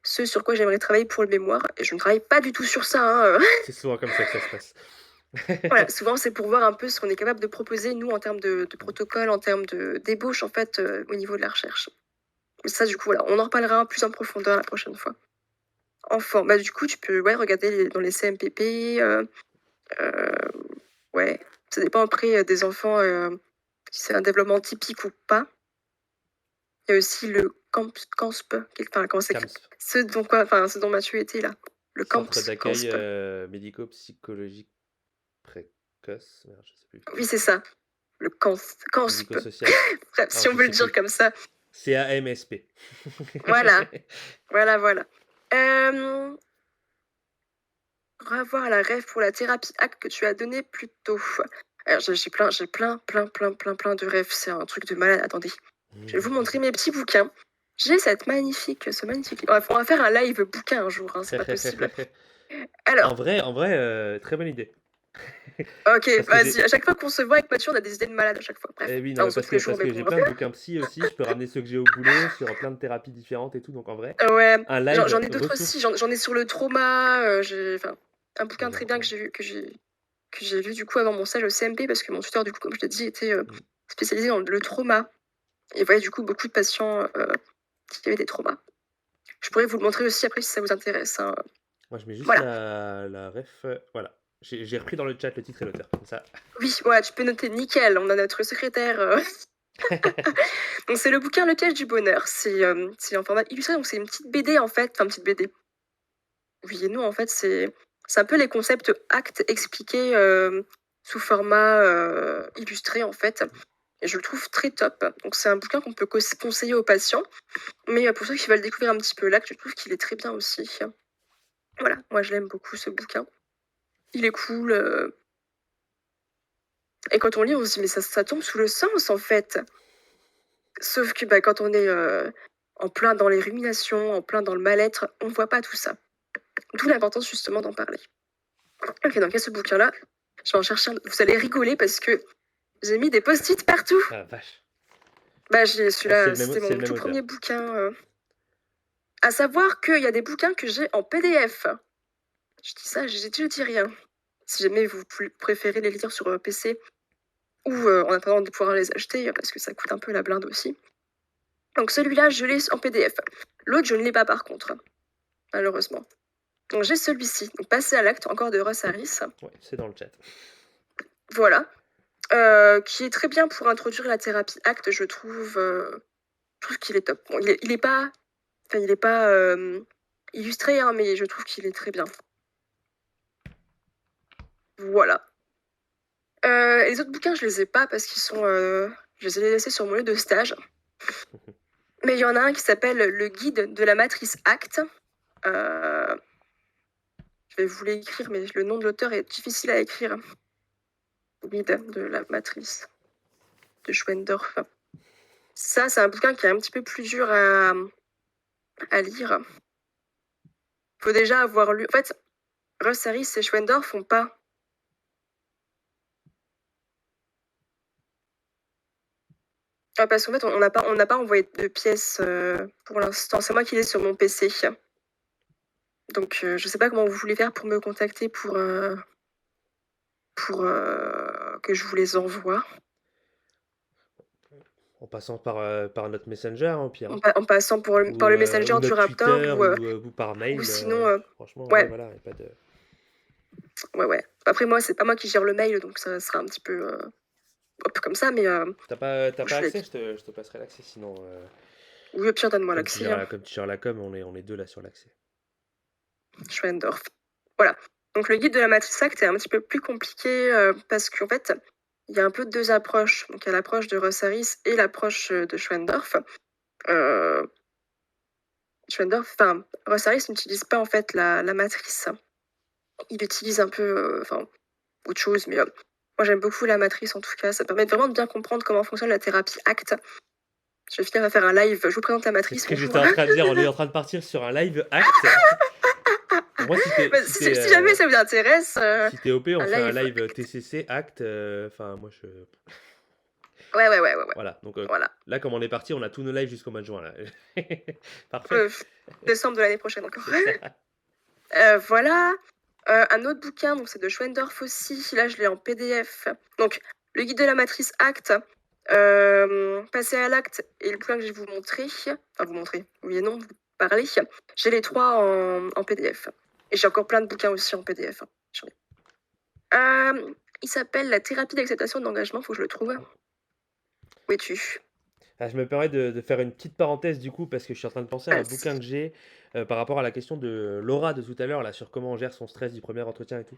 ce sur quoi j'aimerais travailler pour le mémoire. Et je ne travaille pas du tout sur ça. Hein. C'est souvent comme ça que ça se passe. Voilà, souvent c'est pour voir un peu ce qu'on est capable de proposer, nous, en termes de protocole, en termes d'ébauche, en fait, au niveau de la recherche. Mais ça, du coup, voilà, on en reparlera plus en profondeur la prochaine fois. Enfin, du coup, tu peux regarder dans les CMPP. Ouais, ça dépend après des enfants, si c'est un développement typique ou pas. Il y a aussi le CAMSP, comment c'est CAMSP. ce dont Mathieu était là. Le Centre d'accueil CAMSP. médico-psychologique précoce. Merde, je sais plus. Oui, c'est ça. Le CAMSP. Médico-social. Bref, si on veut le dire comme ça. CAMSP. Voilà. Voilà. Revoir la rêve pour la thérapie acte que tu as donné plus tôt. Alors, j'ai plein de rêves. C'est un truc de malade. Attendez. Je vais vous montrer mes petits bouquins. J'ai ce magnifique. On va faire un live bouquin un jour, hein, c'est pas possible. Alors. En vrai, très bonne idée. OK, Parce que vas-y, j'ai à chaque fois qu'on se voit avec Mathieu, on a des idées de malade à chaque fois. Bref, eh oui, non, enfin, on mais se voit parce tous les que jours, parce mais que j'ai bon. plein de bouquins psy aussi, je peux ramener ceux que j'ai au boulot sur plein de thérapies différentes et tout, donc en vrai, Ouais, un j'en live ai d'autres aussi, ressources. j'en ai sur le trauma, j'ai enfin, un Bah, bouquin très bien que j'ai lu du coup avant mon stage au CMP parce que mon tuteur du coup, comme je t'ai dit, était, Mmh. spécialisé dans le trauma et voyait du coup beaucoup de patients, qui avaient des traumas. Je pourrais vous le montrer aussi après si ça vous intéresse, hein, Moi, je mets juste voilà. la ref, voilà. J'ai repris dans le chat le titre et l'auteur, comme ça. Oui, ouais, tu peux noter, nickel, on a notre secrétaire, donc c'est le bouquin Le Piège du bonheur. C'est en format illustré, donc c'est une petite BD en fait, enfin, petite BD. Oui et non, en fait, c'est un peu les concepts actes expliqués, sous format, illustré, en fait et je le trouve très top. Donc c'est un bouquin qu'on peut conseiller aux patients, mais pour ceux qui veulent découvrir un petit peu l'acte, je trouve qu'il est très bien aussi. Voilà, moi je l'aime beaucoup ce bouquin. Il est cool, et quand on lit, on se dit: «Mais ça tombe sous le sens, en fait». Sauf que, bah, quand on est, en plein dans les ruminations, en plein dans le mal-être, on voit pas tout ça. D'où l'importance justement d'en parler. OK, donc il y a ce bouquin-là, je vais en chercher un autre. Vous allez rigoler parce que j'ai mis des post-it partout. Ah vache! Bah, Ah, c'est celui-là, le même c'était c'est mon le même tout auteur. premier bouquin, à savoir qu'il y a des bouquins que j'ai en PDF. Je dis ça, je dis rien. Si jamais vous préférez les lire sur, PC ou, en attendant de pouvoir les acheter, parce que ça coûte un peu la blinde aussi. Donc celui-là, je l'ai en PDF. L'autre, je ne l'ai pas par contre, malheureusement. Donc j'ai celui-ci, donc Passer à l'acte, encore de Russ Harris. Ouais, c'est dans le chat. Voilà, qui est très bien pour introduire la thérapie ACT, je trouve qu'il est top. Bon, il est pas, enfin, il est pas illustré, hein, mais je trouve qu'il est très bien. Voilà. Les autres bouquins, je les ai pas parce qu'ils sont, je les ai laissés sur mon lieu de stage. Mais il y en a un qui s'appelle Le guide de la matrice ACT. Je vais vous l'écrire, mais le nom de l'auteur est difficile à écrire. Guide de la matrice de Schwendorf. Ça, c'est un bouquin qui est un petit peu plus dur à lire. Faut déjà avoir lu. En fait, Russ Harris et Schwendorf font pas. Ah, parce qu'en fait, on n'a pas envoyé de pièces pour l'instant. C'est moi qui l'ai sur mon PC. Donc, je sais pas comment vous voulez faire pour me contacter pour que je vous les envoie. En passant par notre Messenger, hein, au pire, hein. En passant par le Ou Messenger du notre Raptor Twitter ou par ou mail, sinon, franchement, ouais, ouais, voilà, y a pas de ouais, ouais. Après, moi, c'est pas moi qui gère le mail, donc ça sera un petit peu hop, comme ça, mais tu pas je l'ai. accès? Je te passerai l'accès sinon, Oui, au pire, donne-moi l'accès, hein. comme tu gères la com, on est 2 là sur l'accès. Schwendorf. Voilà. Donc le guide de la matrice ACT est un petit peu plus compliqué parce qu'en fait, il y a un peu deux approches. Donc il y a l'approche de Russ Harris et l'approche de Schwendorf. Enfin, Russ Harris n'utilise pas en fait la matrice. Il utilise un peu, enfin, autre chose, mais moi j'aime beaucoup la matrice en tout cas. Ça permet vraiment de bien comprendre comment fonctionne la thérapie ACT. Je vais finir à faire un live. Je vous présente la C'est ce matrice. que Bonjour. j'étais en train de dire, on est en train de partir sur un live act. Pour moi, si t'es Bah, si si jamais t'es ça vous intéresse, si t'es OP, on un fait un live. live TCC Act. Enfin, moi, Ouais, ouais, ouais, ouais, ouais. voilà. Donc Voilà. là, comme on est parti, on a tous nos lives jusqu'au mois de juin là. Parfait. Euh, Décembre de l'année prochaine encore. C'est ça. Voilà. Un autre bouquin, donc c'est de Schwendorf aussi. Là, je l'ai en PDF. Donc, le guide de la matrice ACT, passer à l'acte et le bouquin que je vais vous montrer. Enfin, vous montrer, oui et non, vous parler. J'ai les trois en PDF. Et j'ai encore plein de bouquins aussi en PDF. J'en ai. Il s'appelle La thérapie d'acceptation de l'engagement. Faut que je le trouve. Où es-tu? Ah, je me permets de faire une petite parenthèse du coup, parce que je suis en train de penser à un bouquin Vas-y. que j'ai par rapport à la question de Laura de tout à l'heure, là, sur comment on gère son stress du premier entretien et tout.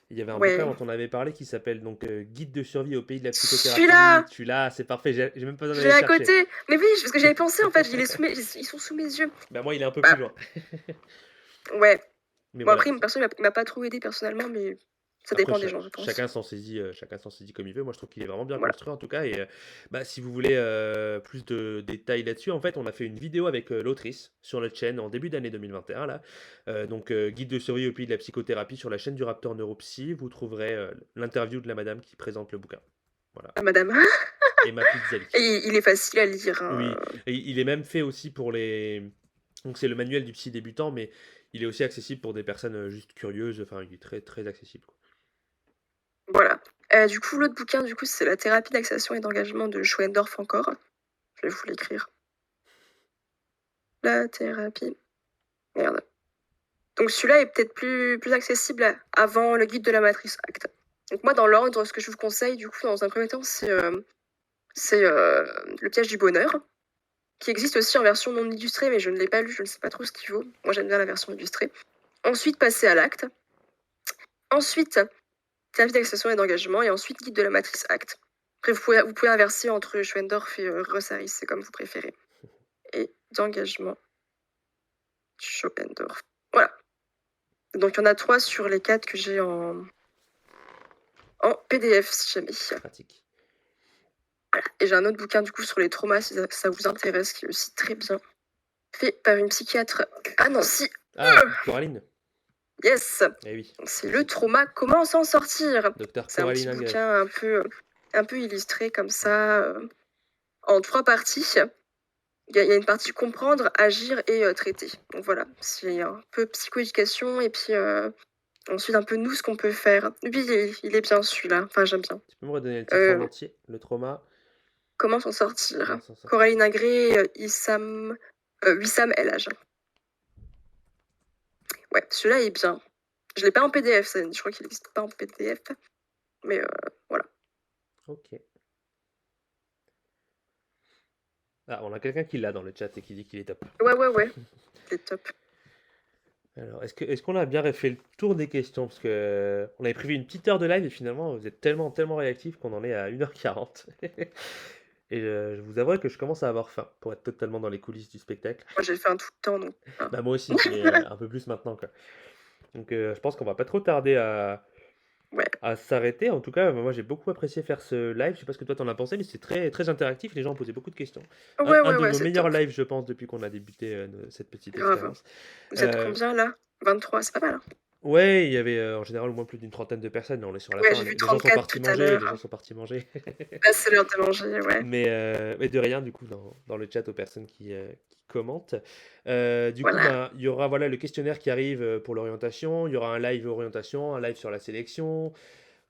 Il y avait un bouquin Ouais. dont on avait parlé qui s'appelle donc Guide de survie au pays de la psychothérapie. Celui-là, Tu l'as, c'est parfait, j'ai même pas besoin je d'aller l'ai le à chercher. côté. Mais oui, parce que j'avais pensé en fait. Ils sont sous mes yeux. Bah, moi, il est un peu plus Bah, loin. ouais. Mais Bon, voilà. après, personne, il m'a pas trop aidé personnellement, mais Ça Après, dépend des gens, je pense. chacun s'en saisit comme il veut. Moi, je trouve qu'il est vraiment bien Voilà. construit en tout cas. Et bah, si vous voulez plus de détails là-dessus, en fait, on a fait une vidéo avec l'autrice sur notre chaîne en début d'année 2021 là. Guide de survie au pays de la psychothérapie sur la chaîne du Raptor Neuropsy. Vous trouverez l'interview de la madame qui présente le bouquin. Voilà. Ah, madame. Emma Pizzali. Et il est facile à lire, Oui, hein. et il est même fait aussi pour les. Donc c'est le manuel du psy débutant, mais il est aussi accessible pour des personnes juste curieuses. Enfin, il est très très accessible, quoi. Voilà. Du coup, l'autre bouquin, du coup, c'est La thérapie d'accession et d'engagement de Schoendorf encore. Je vais vous l'écrire. La thérapie. Merde. Donc celui-là est peut-être plus accessible avant le guide de la matrice ACT. Donc moi, dans l'ordre, ce que je vous conseille, du coup, dans un premier temps, c'est Le piège du bonheur, qui existe aussi en version non illustrée, mais je ne l'ai pas lu, je ne sais pas trop ce qu'il vaut. Moi, j'aime bien la version illustrée. Ensuite, passer à l'acte. Ensuite, thérapie d'accession et d'engagement. Et ensuite, guide de la matrice ACT. Après, vous pouvez inverser entre Schoendorf et Rossaris, c'est comme vous préférez. Et d'engagement, Schoendorf. Voilà. Donc, il y en a 3 sur les 4 que j'ai en PDF, si jamais. Pratique. Voilà. Et j'ai un autre bouquin, du coup, sur les traumas, si ça vous intéresse, qui est aussi très bien fait par une psychiatre à Nancy. Ah, Coraline. Yes. Eh oui. C'est Le trauma, comment s'en sortir. Docteur C'est un petit Coraline Ingré. bouquin un peu illustré comme ça, en 3 parties. Il y a une partie comprendre, agir et traiter. Donc voilà, c'est un peu psychoéducation et puis ensuite un peu nous, ce qu'on peut faire. Lui, il est bien celui-là. Enfin, j'aime bien. Tu peux me redonner le titre en entier? Le trauma. Comment s'en sortir. Comment s'en sortir. Coraline Ingré, Wissam El Hadj. Ouais, celui-là est bien. Je l'ai pas en PDF, je crois qu'il n'existe pas en PDF. Mais voilà. Ok. Ah, on a quelqu'un qui l'a dans le chat et qui dit qu'il est top. Ouais. C'est top. Alors, est-ce qu'on a bien fait le tour des questions? Parce que on avait prévu une petite heure de live et finalement, vous êtes tellement réactifs qu'on en est à 1h40. Et je vous avouerai que je commence à avoir faim pour être totalement dans les coulisses du spectacle. Moi, j'ai fait un tout le temps, donc. Bah, moi aussi, mais un peu plus maintenant, quoi. Donc, je pense qu'on va pas trop tarder Ouais. à s'arrêter. En tout cas, moi, j'ai beaucoup apprécié faire ce live. Je sais pas ce que toi t'en as pensé, mais c'est très, très interactif. Les gens ont posé beaucoup de questions. Ouais, Un de nos c'est meilleurs top. lives, je pense, depuis qu'on a débuté cette petite Grave. expérience. Vous êtes combien là? 23, c'est pas mal. Hein. Ouais, il y avait en général au moins plus d'une trentaine de personnes. Là, on est sur la Ouais, fin. j'ai vu Les gens sont 34 partis tout à manger. Les l'heure. gens sont partis manger. Là, c'est l'heure de manger, ouais. Mais de rien, du coup, dans le chat aux personnes qui commentent. Du coup, Voilà. il y aura voilà, le questionnaire qui arrive pour l'orientation. Il y aura un live orientation, un live sur la sélection,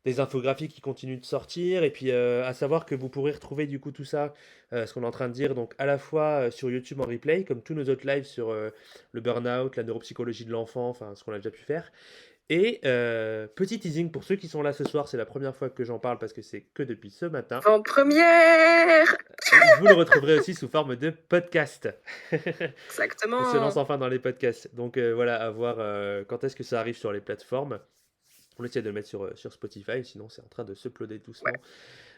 des infographies qui continuent de sortir. Et puis, à savoir que vous pourrez retrouver du coup tout ça, ce qu'on est en train de dire, donc à la fois sur YouTube en replay, comme tous nos autres lives sur le burn-out, la neuropsychologie de l'enfant, enfin, ce qu'on a déjà pu faire. Et petit teasing pour ceux qui sont là ce soir, c'est la première fois que j'en parle parce que c'est que depuis ce matin. En première. Vous le retrouverez aussi sous forme de podcast. Exactement. On se lance enfin dans les podcasts. Donc voilà, à voir quand est-ce que ça arrive sur les plateformes. On essaie de le mettre sur Spotify, sinon c'est en train de s'uploader doucement.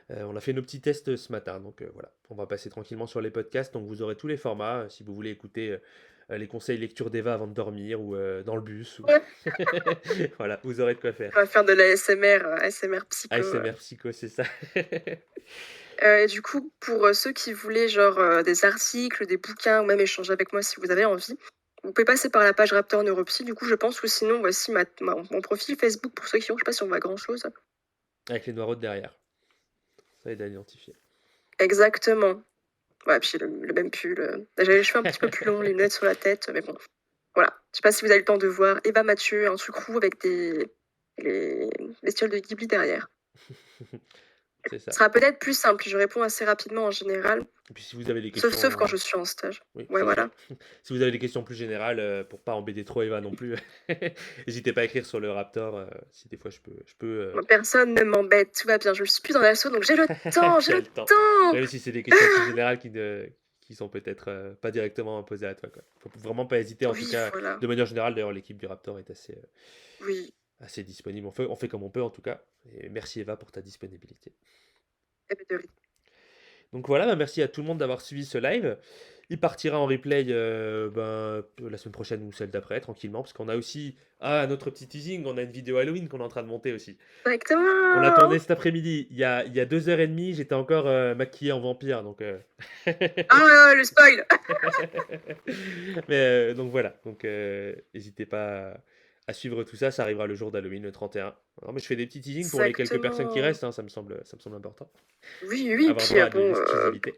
Ouais. On a fait nos petits tests ce matin, donc voilà, on va passer tranquillement sur les podcasts. Donc vous aurez tous les formats, si vous voulez écouter les conseils lecture d'Eva avant de dormir ou dans le bus. Ou... Ouais. voilà, vous aurez de quoi faire. On va faire de la ASMR psycho. ASMR psycho, c'est ça. Et du coup, pour ceux qui voulaient genre des articles, des bouquins ou même échanger avec moi si vous avez envie, vous pouvez passer par la page Raptor Neuropsy, du coup je pense, ou sinon voici mon profil Facebook pour ceux qui ont, je sais pas si on voit grand chose. Avec les noireaux derrière. Ça aide à identifier. Exactement. Ouais, puis le même pull. J'avais les cheveux un petit peu plus longs, les lunettes sur la tête, mais bon. Voilà. Je sais pas si vous avez le temps de voir Eva Mathieu, un truc roux avec les bestioles de Ghibli derrière. C'est ça. Ce sera peut-être plus simple, je réponds assez rapidement en général. Et puis si vous avez des questions... Sauf quand je suis en stage. Oui, ouais, voilà. Si vous avez des questions plus générales, pour pas embêter trop Eva non plus, n'hésitez pas à écrire sur le Raptor, si des fois je peux Moi, personne ne m'embête, tout va bien, je ne suis plus dans l'assaut, donc j'ai le temps, j'ai le temps. Même si c'est des questions plus générales qui sont peut-être pas directement posées à toi. Faut vraiment pas hésiter, en tout cas, voilà. de manière générale, d'ailleurs l'équipe du Raptor est assez disponible. On fait comme on peut en tout cas. Et merci Eva pour ta disponibilité. Donc voilà, bah, merci à tout le monde d'avoir suivi ce live. Il partira en replay la semaine prochaine ou celle d'après, tranquillement, parce qu'on a aussi notre petit teasing, on a une vidéo Halloween qu'on est en train de monter aussi. On l'a tourné Exactement! cet après-midi. Il y a 2h30, j'étais encore maquillé en vampire, donc. Ah, le spoil! Mais donc voilà, donc n'hésitez pas à suivre tout ça, ça arrivera le jour d'Halloween, le 31. Non, mais je fais des petits teasings pour les quelques personnes qui Exactement. restent, hein, ça me semble important. Oui, oui, Avoir puis, droit à de bon, l'exclusivité.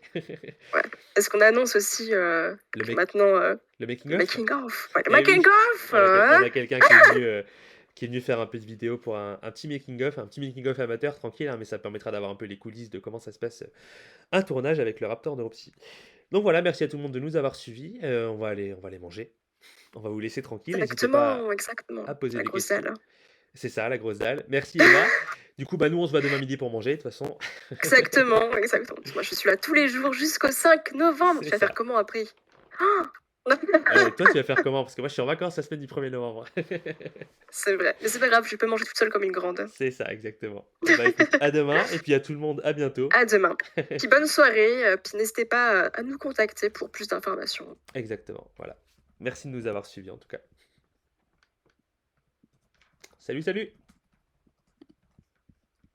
ouais. Est-ce qu'on annonce aussi, Le que mec, maintenant, le making le of? making of? Ouais, le Eh making oui, of, on a quelqu'un qui est venu faire un peu de vidéo pour un petit making-of, un petit making-of amateur, tranquille, hein, mais ça permettra d'avoir un peu les coulisses de comment ça se passe un tournage avec le Raptor Neuropsy. Donc voilà, merci à tout le monde de nous avoir suivis. On va aller manger. On va vous laisser tranquille. N'hésitez pas exactement, exactement. à poser La des grosse questions. dalle. C'est ça, la grosse dalle. Merci Emma. Du coup, nous, on se voit demain midi pour manger, de toute façon. Exactement, exactement. Moi, je suis là tous les jours jusqu'au 5 novembre. C'est Tu vas faire ça. comment après? Ah. Et toi, tu vas faire comment? Parce que moi, je suis en vacances la semaine du 1er novembre. C'est vrai, mais c'est pas grave, je peux manger toute seule comme une grande. C'est ça, exactement. Et écoute, à demain. Et puis à tout le monde, à bientôt. À demain. Puis bonne soirée, puis n'hésitez pas, à nous contacter pour plus d'informations. Exactement, voilà. Merci de nous avoir suivis en tout cas. Salut, salut!